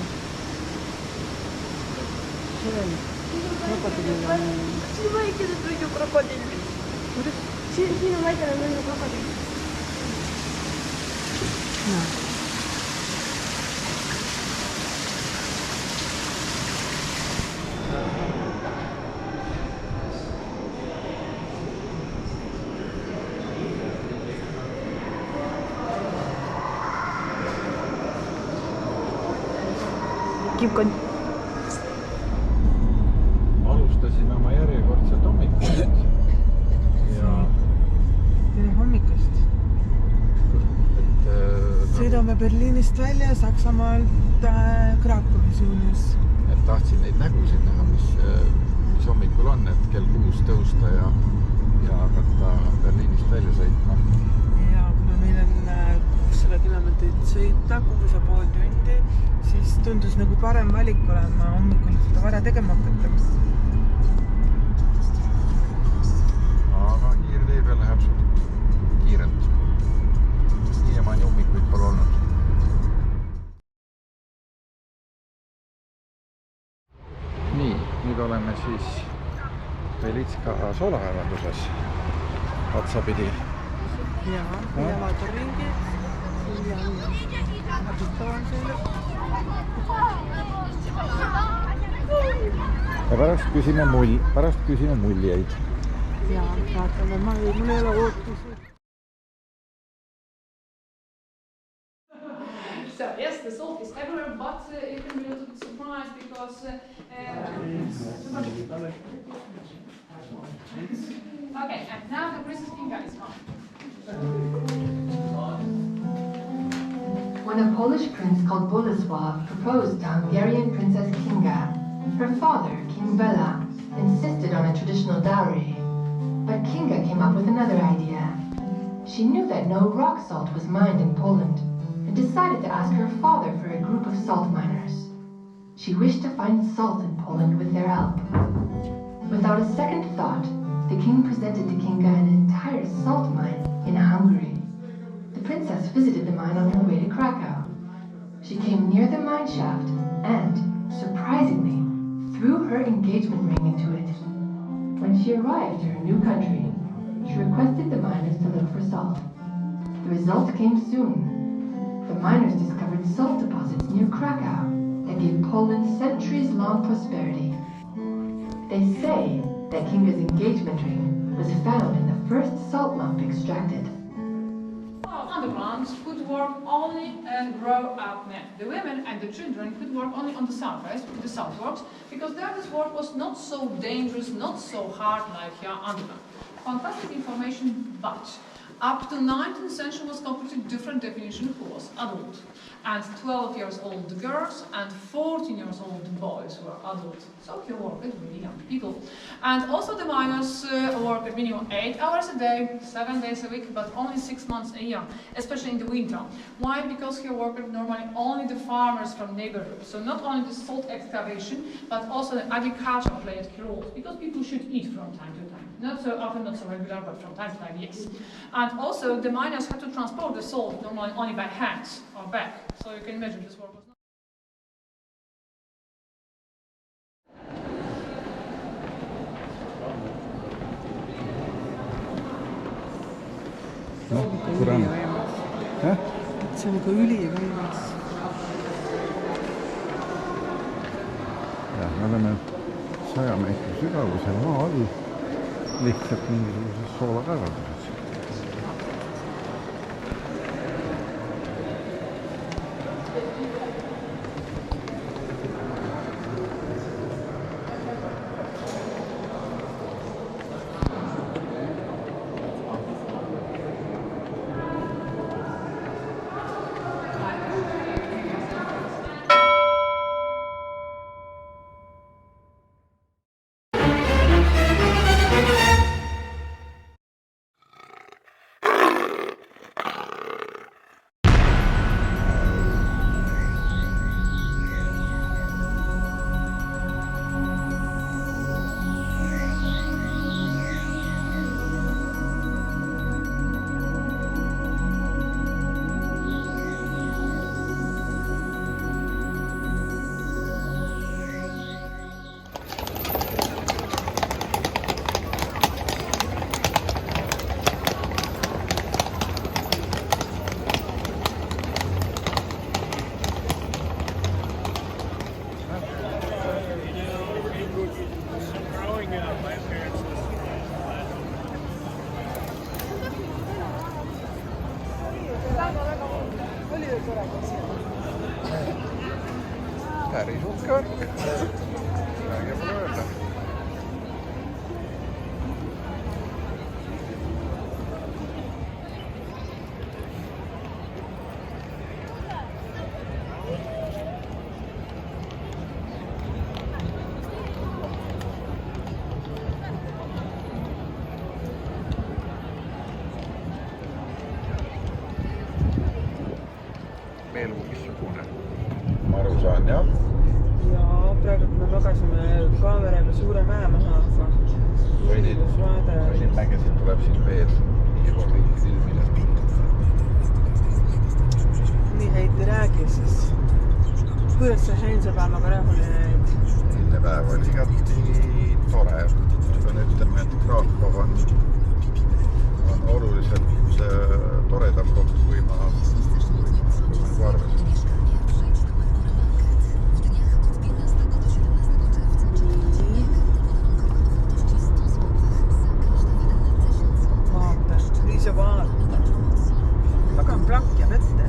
B: See krokodillil on...
C: Siin on väikene nunnu krokodill.
B: Kuidas?
C: Siin on väikene nunnu krokodill.
B: No.
C: Kilpkond.
A: Alustasime oma järjekordset hommikust. Ja...
B: Tere hommikust. Sõidame Berliinist välja Saksamaalt Krakowi suunas.
A: Et tahtsin neid nägusid näha, mis hommikul on, et kell 6 tõusta ja hakata Berliinist välja sõitma.
B: Ja kuna meil on 600 kilomeetrit sõita, 6,5 tundi, siis tundus nagu parem valik olema hommikul seda vara tegema hakata.
A: Aga kiirtee peal läheb suht kiirelt. Siiamaani hommikuid pole olnud. Nii, nüüd oleme siis Belitska soolakaevanduses otsapidi.
B: Ja vaatan ringi. Ja on selle.
A: Ja pärast küsime muljeid.
B: Ja vaatame, mul ei ole ootusi.
F: So yes, the salt is everywhere, but you can be a little bit surprised because okay, and now the Princess Kinga is coming.
D: When a Polish prince called Bolesław proposed to Hungarian Princess Kinga, her father, King Bela, insisted on a traditional dowry. But Kinga came up with another idea. She knew that no rock salt was mined in Poland and decided to ask her father for a group of salt miners. She wished to find salt in Poland with their help. Without a second thought, the king presented to Kinga an entire salt mine in Hungary. The princess visited the mine on her way to Krakow. She came near the mine shaft and, surprisingly, threw her engagement ring into it. When she arrived to her new country, she requested the miners to look for salt. The result came soon. The miners discovered salt deposits near Krakow that gave Poland centuries-long prosperity. They say that Kinga's engagement ring was found in the first salt lump extracted.
F: Underground could work only and grow up men. The women and the children could work only on the surface, the southworks, because there this work was not so dangerous, not so hard like here underground. Fantastic information, but up to 19th century was completely different definition who was adult. And 12 years old girls and 14 years old boys were adults. So he worked with really young people. And also the miners worked minimum 8 hours a day, 7 days a week, but only 6 months a year, especially in the winter. Why? Because he worked normally only the farmers from neighborhoods. So not only the salt excavation, but also the agriculture played key roles, because people should eat from time to time. Not so often, not so regular, but from time to time, yes. And also the miners had to transport the salt normally only by hands or back. So you can imagine this work was not.
A: noh, kuram.
B: See on ikka ülivõimas.
A: Jah, me oleme 100 meetri sügavusel maa all, lihtsalt mingisuguses soolakaevanduses. Päris uhke värk. Midagi pole öelda. Veel mingisugune. Ma aru saan, jah.
B: Ja praegu me magasime kaameraga suure mäe maha, aga
A: Võinin mägesid tuleb siin veel nii silmile.
B: nii häid ei räägi siis. Kuidas sa eilse päevaga rahul jäid?
A: Eilne päev oli igati tore. Pean ütlema, et Krakow on oluliselt toredam koht, kui ma arvasin.
B: Vaata, nii see vaata. Aga on plakk ja vette.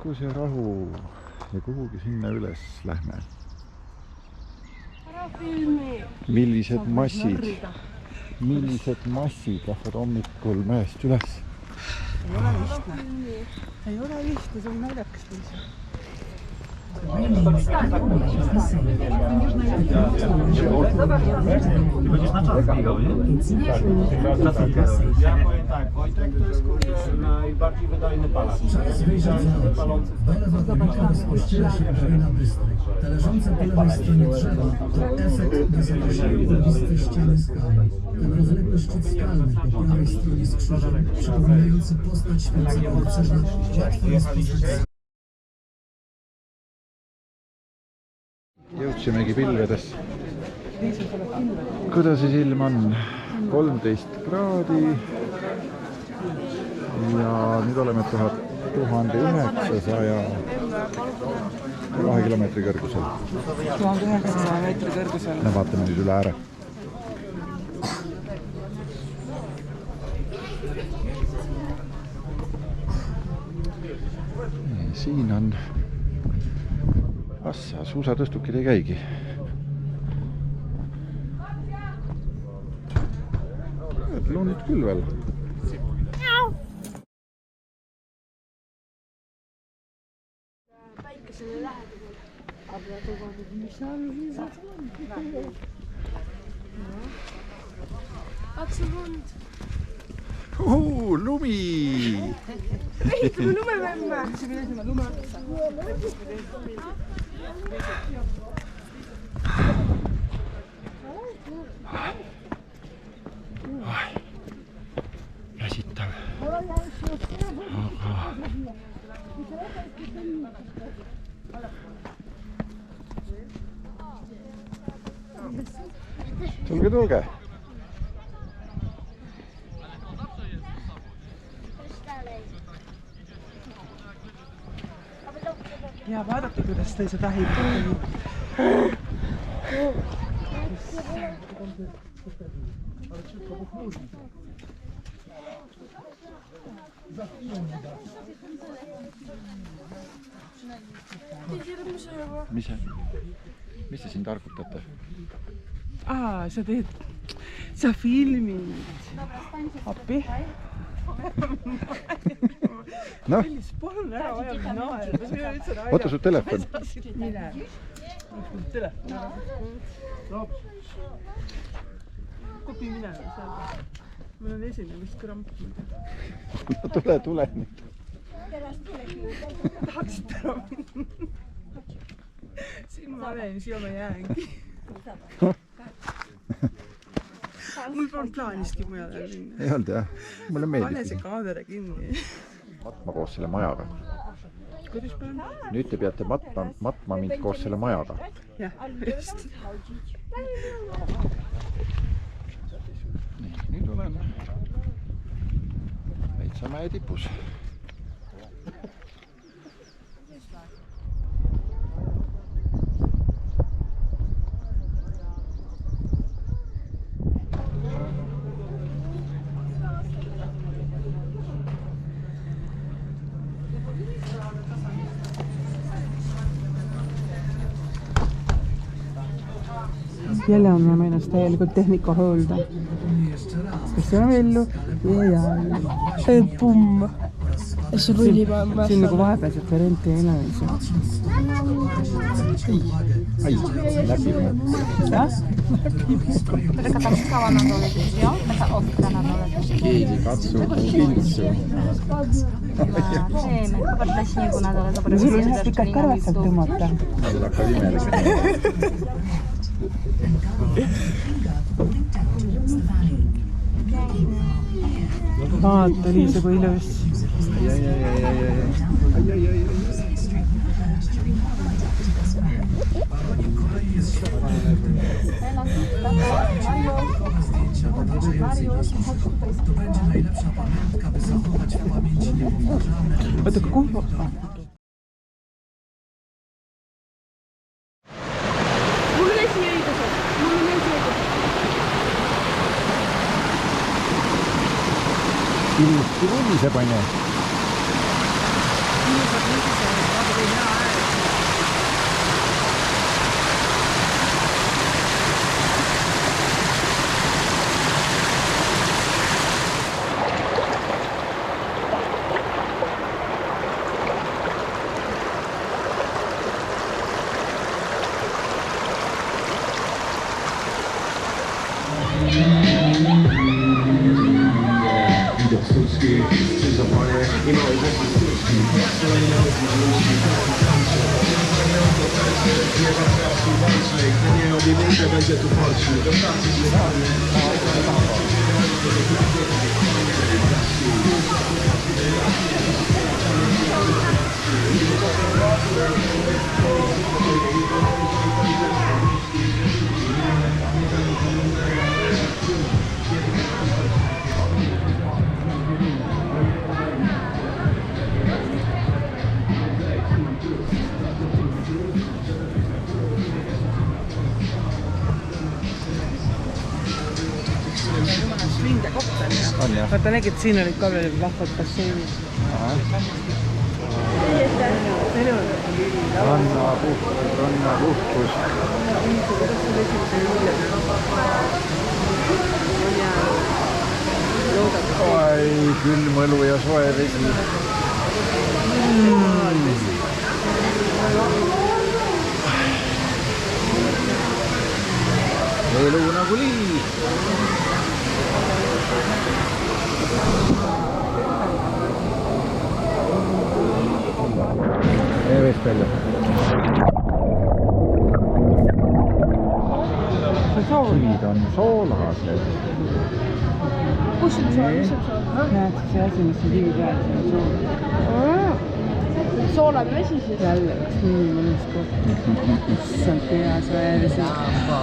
A: vaikus ja rahu ja kuhugi sinna üles lähme. Millised massid lähevad hommikul mäest üles.
B: Ei ole lihtne, see on naljakas tõesti.
G: Ja powiem tak, Wojtek to jest najbardziej wydajny palacz.
H: Belewa rozpościera się na Bystrej. Te leżące po lewej stronie drzewa to efekt wysokości urwisty ściany skalnej. Ten rozległy szczyt skalny po prawej stronie z krzyżem, przypominający postać świętego rycerza, łatwo jest poznać.
A: Jõudsimegi pilvedesse. Kuidas siis ilm on? 13 kraadi ja nüüd oleme 1902 kilomeetri kõrgusel.
B: 1900 meetri kõrgusel.
A: Me vaatame nüüd üle ääre. Siin on Assa, suusatõstukid ei käigi. Lund küll veel.
C: Päikesele lähedal. Aga tuganud, mis on Katsu lund.
A: Lumi!
C: Ehitame lumememme.
A: Väsitav. Tulge.
B: Ja vaadake, kuidas ta seda häib.
A: Mis te siin targutate?
B: Sa filmid. Appi.
A: Noh,
B: Palun ära vaja naerda.
A: oota su telefon.
B: Mille? Telefon. Kopi minema saada. Mul on esinemist
A: Tule nüüd.
B: Tahaksid ära minna. Siin ma olen, siia ma jäängi. Mul polnud plaaniski mujale minna.
A: Ei olnud jah, mulle
B: Pane see
A: meeldib.
B: kaamera kinni.
A: Matma koos selle majaga.
B: Kuidas pean?
A: Nüüd te peate matma mind koos selle majaga.
B: Jah, just.
A: Nii, nüüd olen Veitsamäe tipus.
B: Jälle on me ennast täielikult tehnika hoolda. Kes on villu? Ja. Pumm. See rullib mässa. Siin nagu vahepealset varianti ei ole.
A: Ai, läbi mu. Keegi katsu pintsu.
B: Sul on hästi pikad karvad saab tõmmata.
A: Nad hakkavad imelik.
B: Vaata, Liisa, kui ilus. Oota, kuhu?
A: Ilusti ruliseb, on ju.
B: Vaata nägid, siin olid ka veel vahvad basseinid.
A: Rannapuhkus. Ai, külm õlu ja soe vesi. Elu nagu liiv. Veest välja. Sivid on soolased.
C: Kus on sool? Mis on sool?
B: Näed, see asi, mis on kivi peal, see on sool.
C: Soolane vesi siis?
B: Jälle, kas nii mõnus koht. Issand hea soe. Ta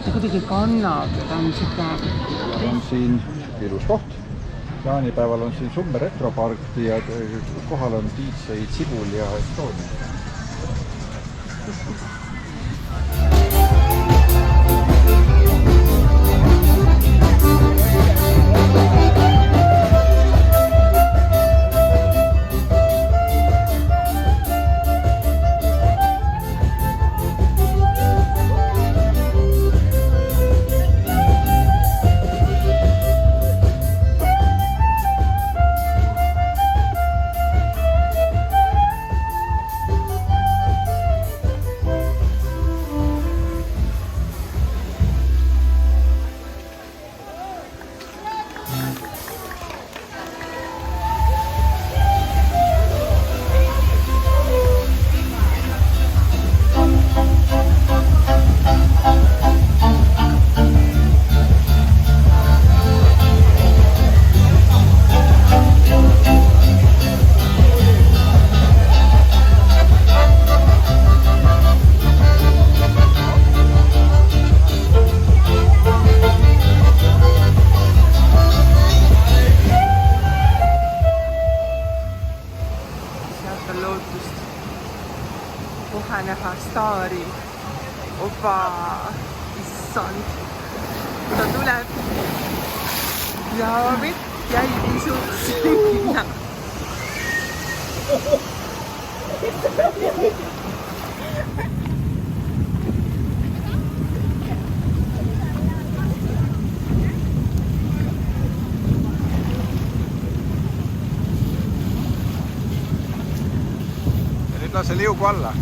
B: kuidagi kannab ja ta on siuke...
A: On siin ilus koht. Jaanipäeval on siin Summe retropark ja kohal on DJ Sibul ja Estonia.
B: Kohe näha staari. Opa, issand. Ta tuleb ja vett jäi pisut sinna.
A: Ja nüüd lase liugu alla.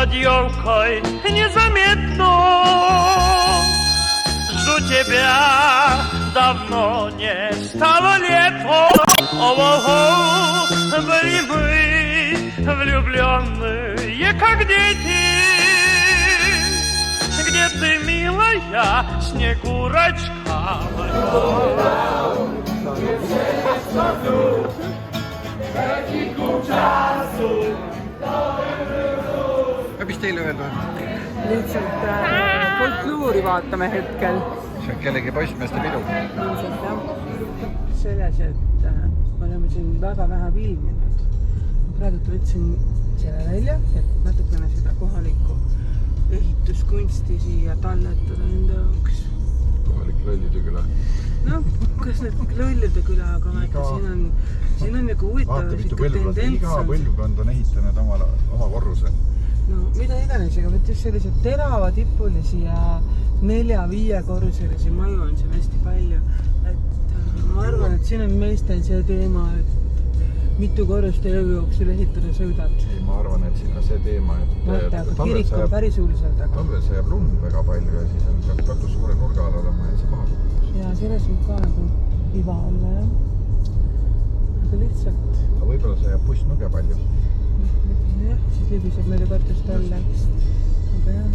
I: под елкой незаметно. Жду тебя, давно не стало лето. О-о-о, были мы влюбленные, как дети. Где ты, милая Снегурочка моя?
A: Mis teile öelda on?
B: Lihtsalt folkloori vaatame hetkel.
A: See on kellegi poissmeeste pidu.
B: Ilmselt jah. Selles, et me oleme siin väga vähe filminud. Praegu võtsin selle välja, et natukene seda kohalikku ehituskunsti siia talletada enda jaoks.
A: Kohalik lollide küla.
B: No, kas need lollide küla, aga vaata, siin on nagu huvitav tendents.
A: Iga põlvkond on ehitanud oma korruse.
B: No, mida iganes, aga võttes sellised terava tipulisi ja 4-5 korruselisi maju on siin hästi palju. Et ma arvan, et siin on meestel see teema, et mitu korrust elu jooksul ehitada sõudad.
A: Ei, ma arvan, et siin on see teema, et
B: vaata, aga kirik on päris huulselt taga.
A: Talvel sajab lund väga palju ja siis on katus suure nurga all olema ja see maha kukus.
B: Ja selles võib ka nagu iva olla, jah. Aga lihtsalt...
A: Aga võib-olla sajab buss nuge palju.
B: Jah, siis libiseb meile katust alla. Aga jah,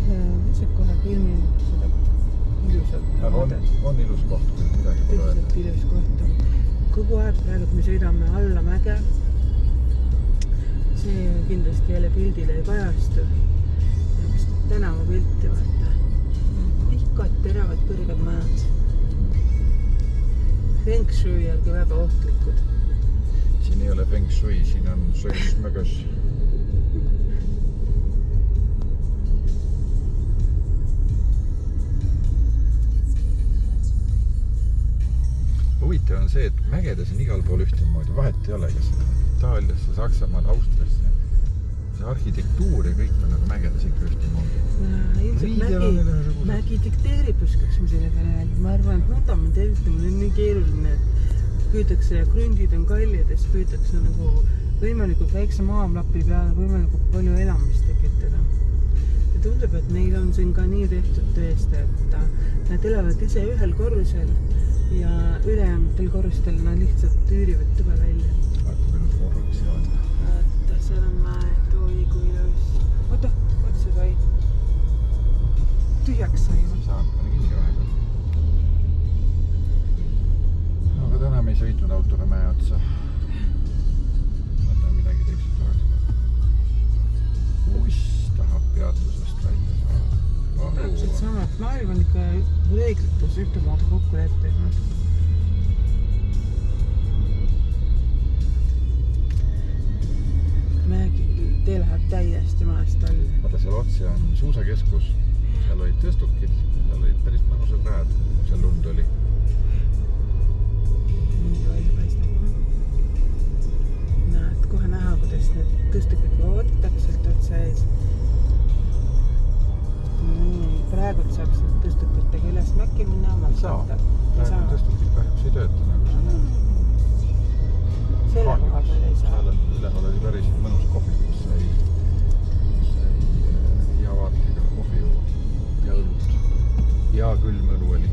B: lihtsalt kohe filmin seda ilusalt.
A: Aga on ilus koht, kui midagi pole öelda.
B: Lihtsalt ilus koht on. Kogu aeg praegu, et me sõidame alla mäge. See kindlasti jälle pildile ei kajastu. Tänava pilti vaata. Pikad, teravad, kõrged majad. Feng Shui järgi väga ohtlikud.
A: Siin ei ole Feng Shui, siin on söös-mögös. Huvitav on see, et mägedes on igal pool ühtemoodi, vahet ei ole, kas Itaaliasse, Saksamaal, Austriasse. See arhitektuur ja kõik on mägedes ikka ühtemoodi.
B: Ilmselt mägi dikteerib, oskaks me selle peale öelda. Ma arvan, et vundament ehitamine on nii keeruline, et püütakse ja krundid on kallid ja siis püütakse nagu võimalikult väikse maamlapi peale võimalikult palju elamist tekitada. Ja tundub, et neil on siin ka nii tehtud tõesti, et nad elavad ise ühel korrusel ja ülejäänutel korrustel nad lihtsalt üürivad tube välja.
A: Vaata, meil on korruks ja on.
B: Vaata, seal on mäed, oi kui ilus. Oota, otsa sai. Tühjaks sai.
A: Saan, pane kinni vahepeal. No, aga täna me ei sõitnud autoga mäe otsa. Võtan midagi teisest vahetada. Kus tahab peatusest välja saada?
B: Täpselt sama, et maailm on ikka reeglitus ühtemoodi kokku leppinud. Tee läheb täiesti maast all.
A: Vaata, seal otsi on suusakeskus. Seal olid tõstukid. Seal olid päris mõnusad rajad, kui seal lund oli.
B: Nii välja paistab. Näed, kohe näha, kuidas need tõstukid vood täpselt otsa ees. Praegu saab seda tõstukite küljest mäkki minna.
A: Ei saa. Praegu tõstukid kahjuks ei tööta, nagu sa näed.
B: Selle koha peal ei saa.
A: Seal üleval oli päris mõnus kohvi, kus sai hea vaatega kohvi ja õlut. Ja külm õlu oli.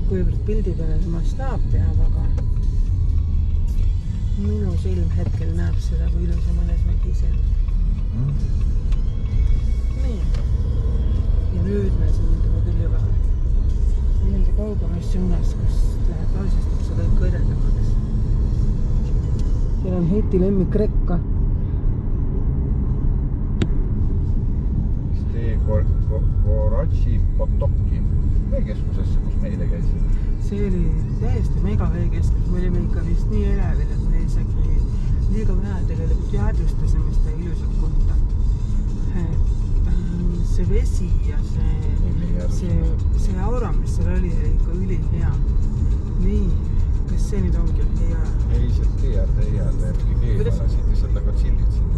B: Kuivõrd pildi peale see mastaap peab, aga minu silm hetkel näeb seda, kui ilus ja mõnes mägisel. Nii. Ja nüüd me sõndame küll juba nii-öelda kaugemas suunas, kus läheb lausestab seda kõrgendamaks. Seal on Heiti lemmik rekka.
A: Tee Koratši Potoki veekeskusesse, kus meile käisid.
B: See oli täiesti mega veekeskus. Me olime ikka vist nii elevil, et me isegi liiga vähe tegelikult jäädvustasime seda ilusat kohta. See vesi ja see aura, mis seal oli ikka üli hea. Nii, kas see nüüd ongi hea?
A: Ei, see tee äärde järgi keemale, siit lihtsalt lähevad sillid sinna.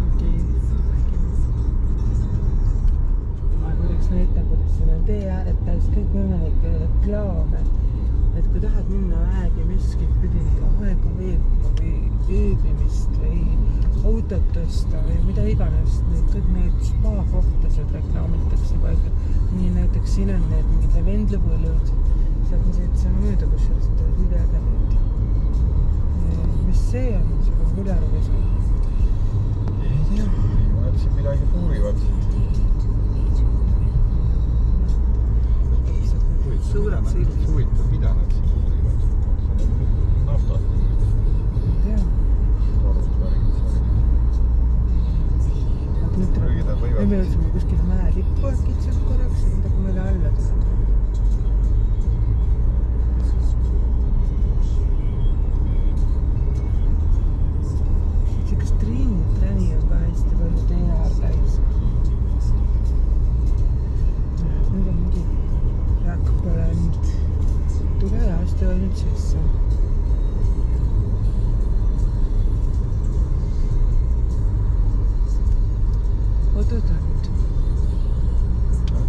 B: Okei. Ma korraks näitan, kuidas siin on tee ääred täis kõik võimalikke reklaame. Et kui tahad minna väegi miskit pidi aega veetma või ööbimist või autot tõsta või mida iganes, kõik need spa-kohtased reklaamitakse palju. Nii näiteks siin on need mingid lavendlipõllud, sealt ma sõitsin mööda, kus sellest ülega nüüd. Mis see on? See on muleruvesi.
A: Ei tea, ma ütlesin midagi puurivad.
B: Suured sildid.
A: Huvitav, mida nad siin puurivad? Naftad.
B: Ei tea.
A: Torud, värgid,
B: Me jõudsime kuskil mäe tippu kitsalt korraks, mida kui meile alla tuleb. Siukest träni on ka hästi palju tee äärtäis. Nüüd on mingi räkpõlend. Tule ja astu nüüd sisse. Oot-oot nüüd.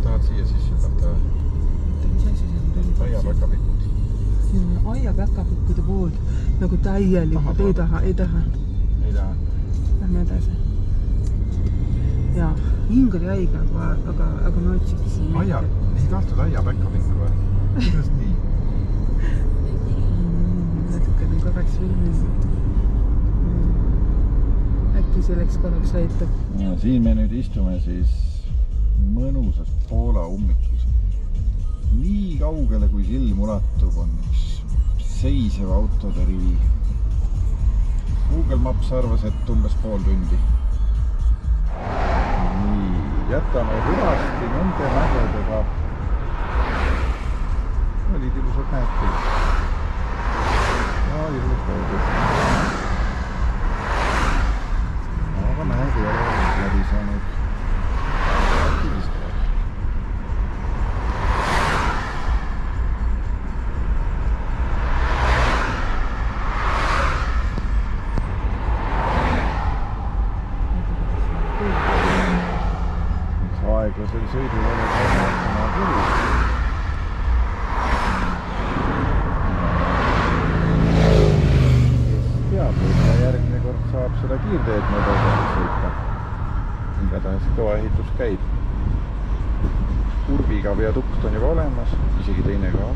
A: Tahad siia sisse võtta?
B: Oota, mis asi see nüüd oli?
A: Aiapäkapikud.
B: Siin on aiapäkapikkude pood. Nagu täielikult. Ei taha.
A: Ei taha.
B: Lähme edasi. Jaa, hing oli haige, aga me otsiksime.
A: Ei tahtnud aiapäkapikku või? Kuidas nii?
B: Natukene korraks filmime. Äkki selleks korraks aitab.
A: Ja siin me nüüd istume siis mõnusas Poola ummikus. Nii kaugele kui silm ulatub on üks seisev autode rivi. Google Maps arvas, et umbes pool tundi. Nii, jätame hüvasti nende mägedega. Olid ilusad näed kõik. Ja ilusad poodid. Aga mäed ei ole läbi saanud. Aktivistavad. Üks aeglasel sõidul oli kaimaatsema kulu. Teab, võib-olla järgmine kord saab seda kiirteed mööda sõita. Igatahes kõva ehitus käib. Urbiga viadukt on juba olemas, isegi teine ka.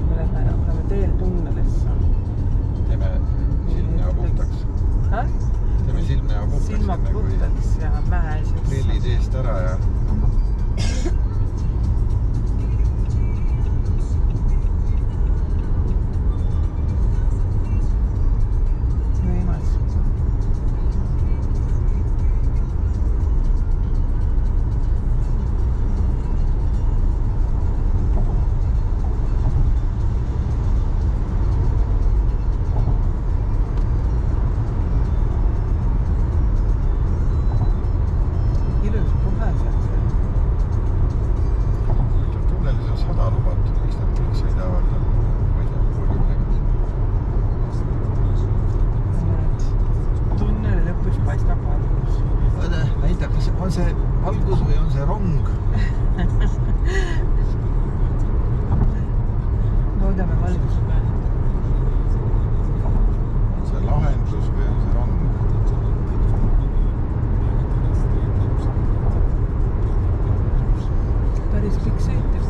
B: Me oleme teel tunnelisse.
A: Teeme silmnäo puhtaks. Teeme silmnäo puhtaks.
B: Silmad puhtaks ja mäe siis.
A: Prillid eest ära ja on see valgus või on see rong?
B: Loodame valguse peale.
A: On see lahendus või on see rong?
B: Päris pikk sõitis.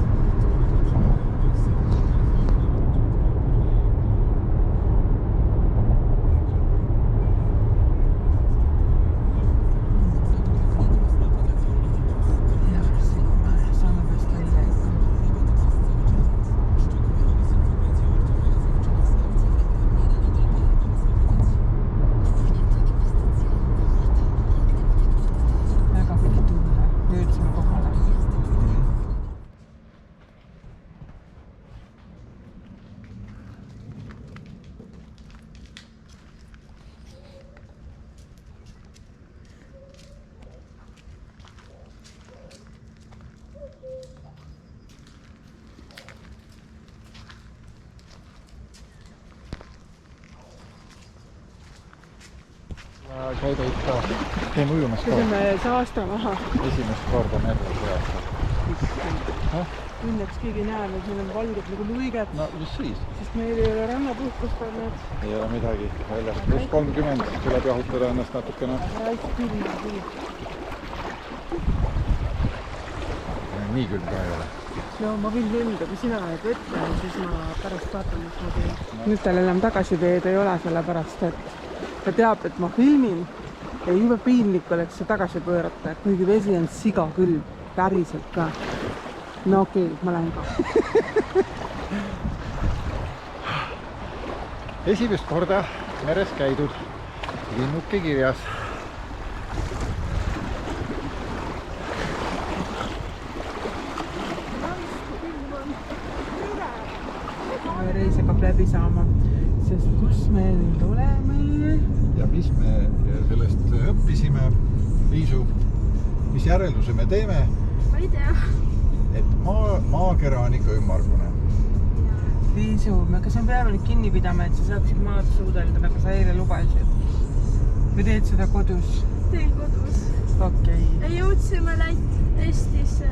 A: käida ikka, käime ujumas ka.
B: Käsime saasta maha.
A: Esimest korda merre peas.
B: Õnneks keegi ei näe, et meil on valged nagu luiget.
A: No mis siis?
B: Sest meil ei ole rannapuhkust olnud.
A: Ei ole midagi väljas. Plus 30 tuleb jahutada ennast natukene.
B: Raisk küll.
A: Nii küll ka ei ole.
B: No ma võin lenda, kui sina läheb ette, siis ma pärast vaatan, mis ma teen. Nüüd tal enam tagasiteed ei ole, sellepärast et ta teab, et ma filmin ja jube piinlik oleks see tagasi pöörata, kuigi vesi on siga külm, päriselt ka. No okei, ma lähen ka.
A: Esimest korda meres käidud, linnuke kirjas.
B: Reis hakkab läbi saama, sest kus me nüüd oleme?
A: Ja mis me sellest õppisime, Liisu, mis järelduse me teeme?
C: Ma ei tea.
A: Et maakera on ikka ümmargune.
B: Liisu, kas me peame nüüd kinni pidama, et sa saaksid maad suudelda, nagu sa eile lubasid? Või teed seda kodus?
C: Teen kodus.
B: Okei.
C: Ja jõudsime Eestisse.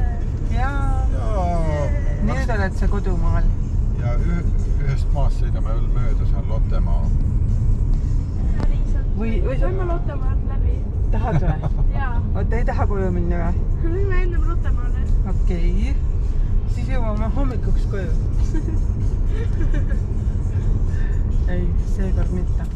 B: Jaa. Nüüd oled sa kodumaal.
A: Ja ühest maast sõidame veel mööda, see on Lottemaa.
B: Või
C: Võime Lottemaalt läbi.
B: tahad või?
C: Jaa.
B: Oota, ei taha koju minna või?
C: Võime ennem Lottemaale.
B: Okei. Siis jõuame hommikuks koju. Ei, seekord mitte.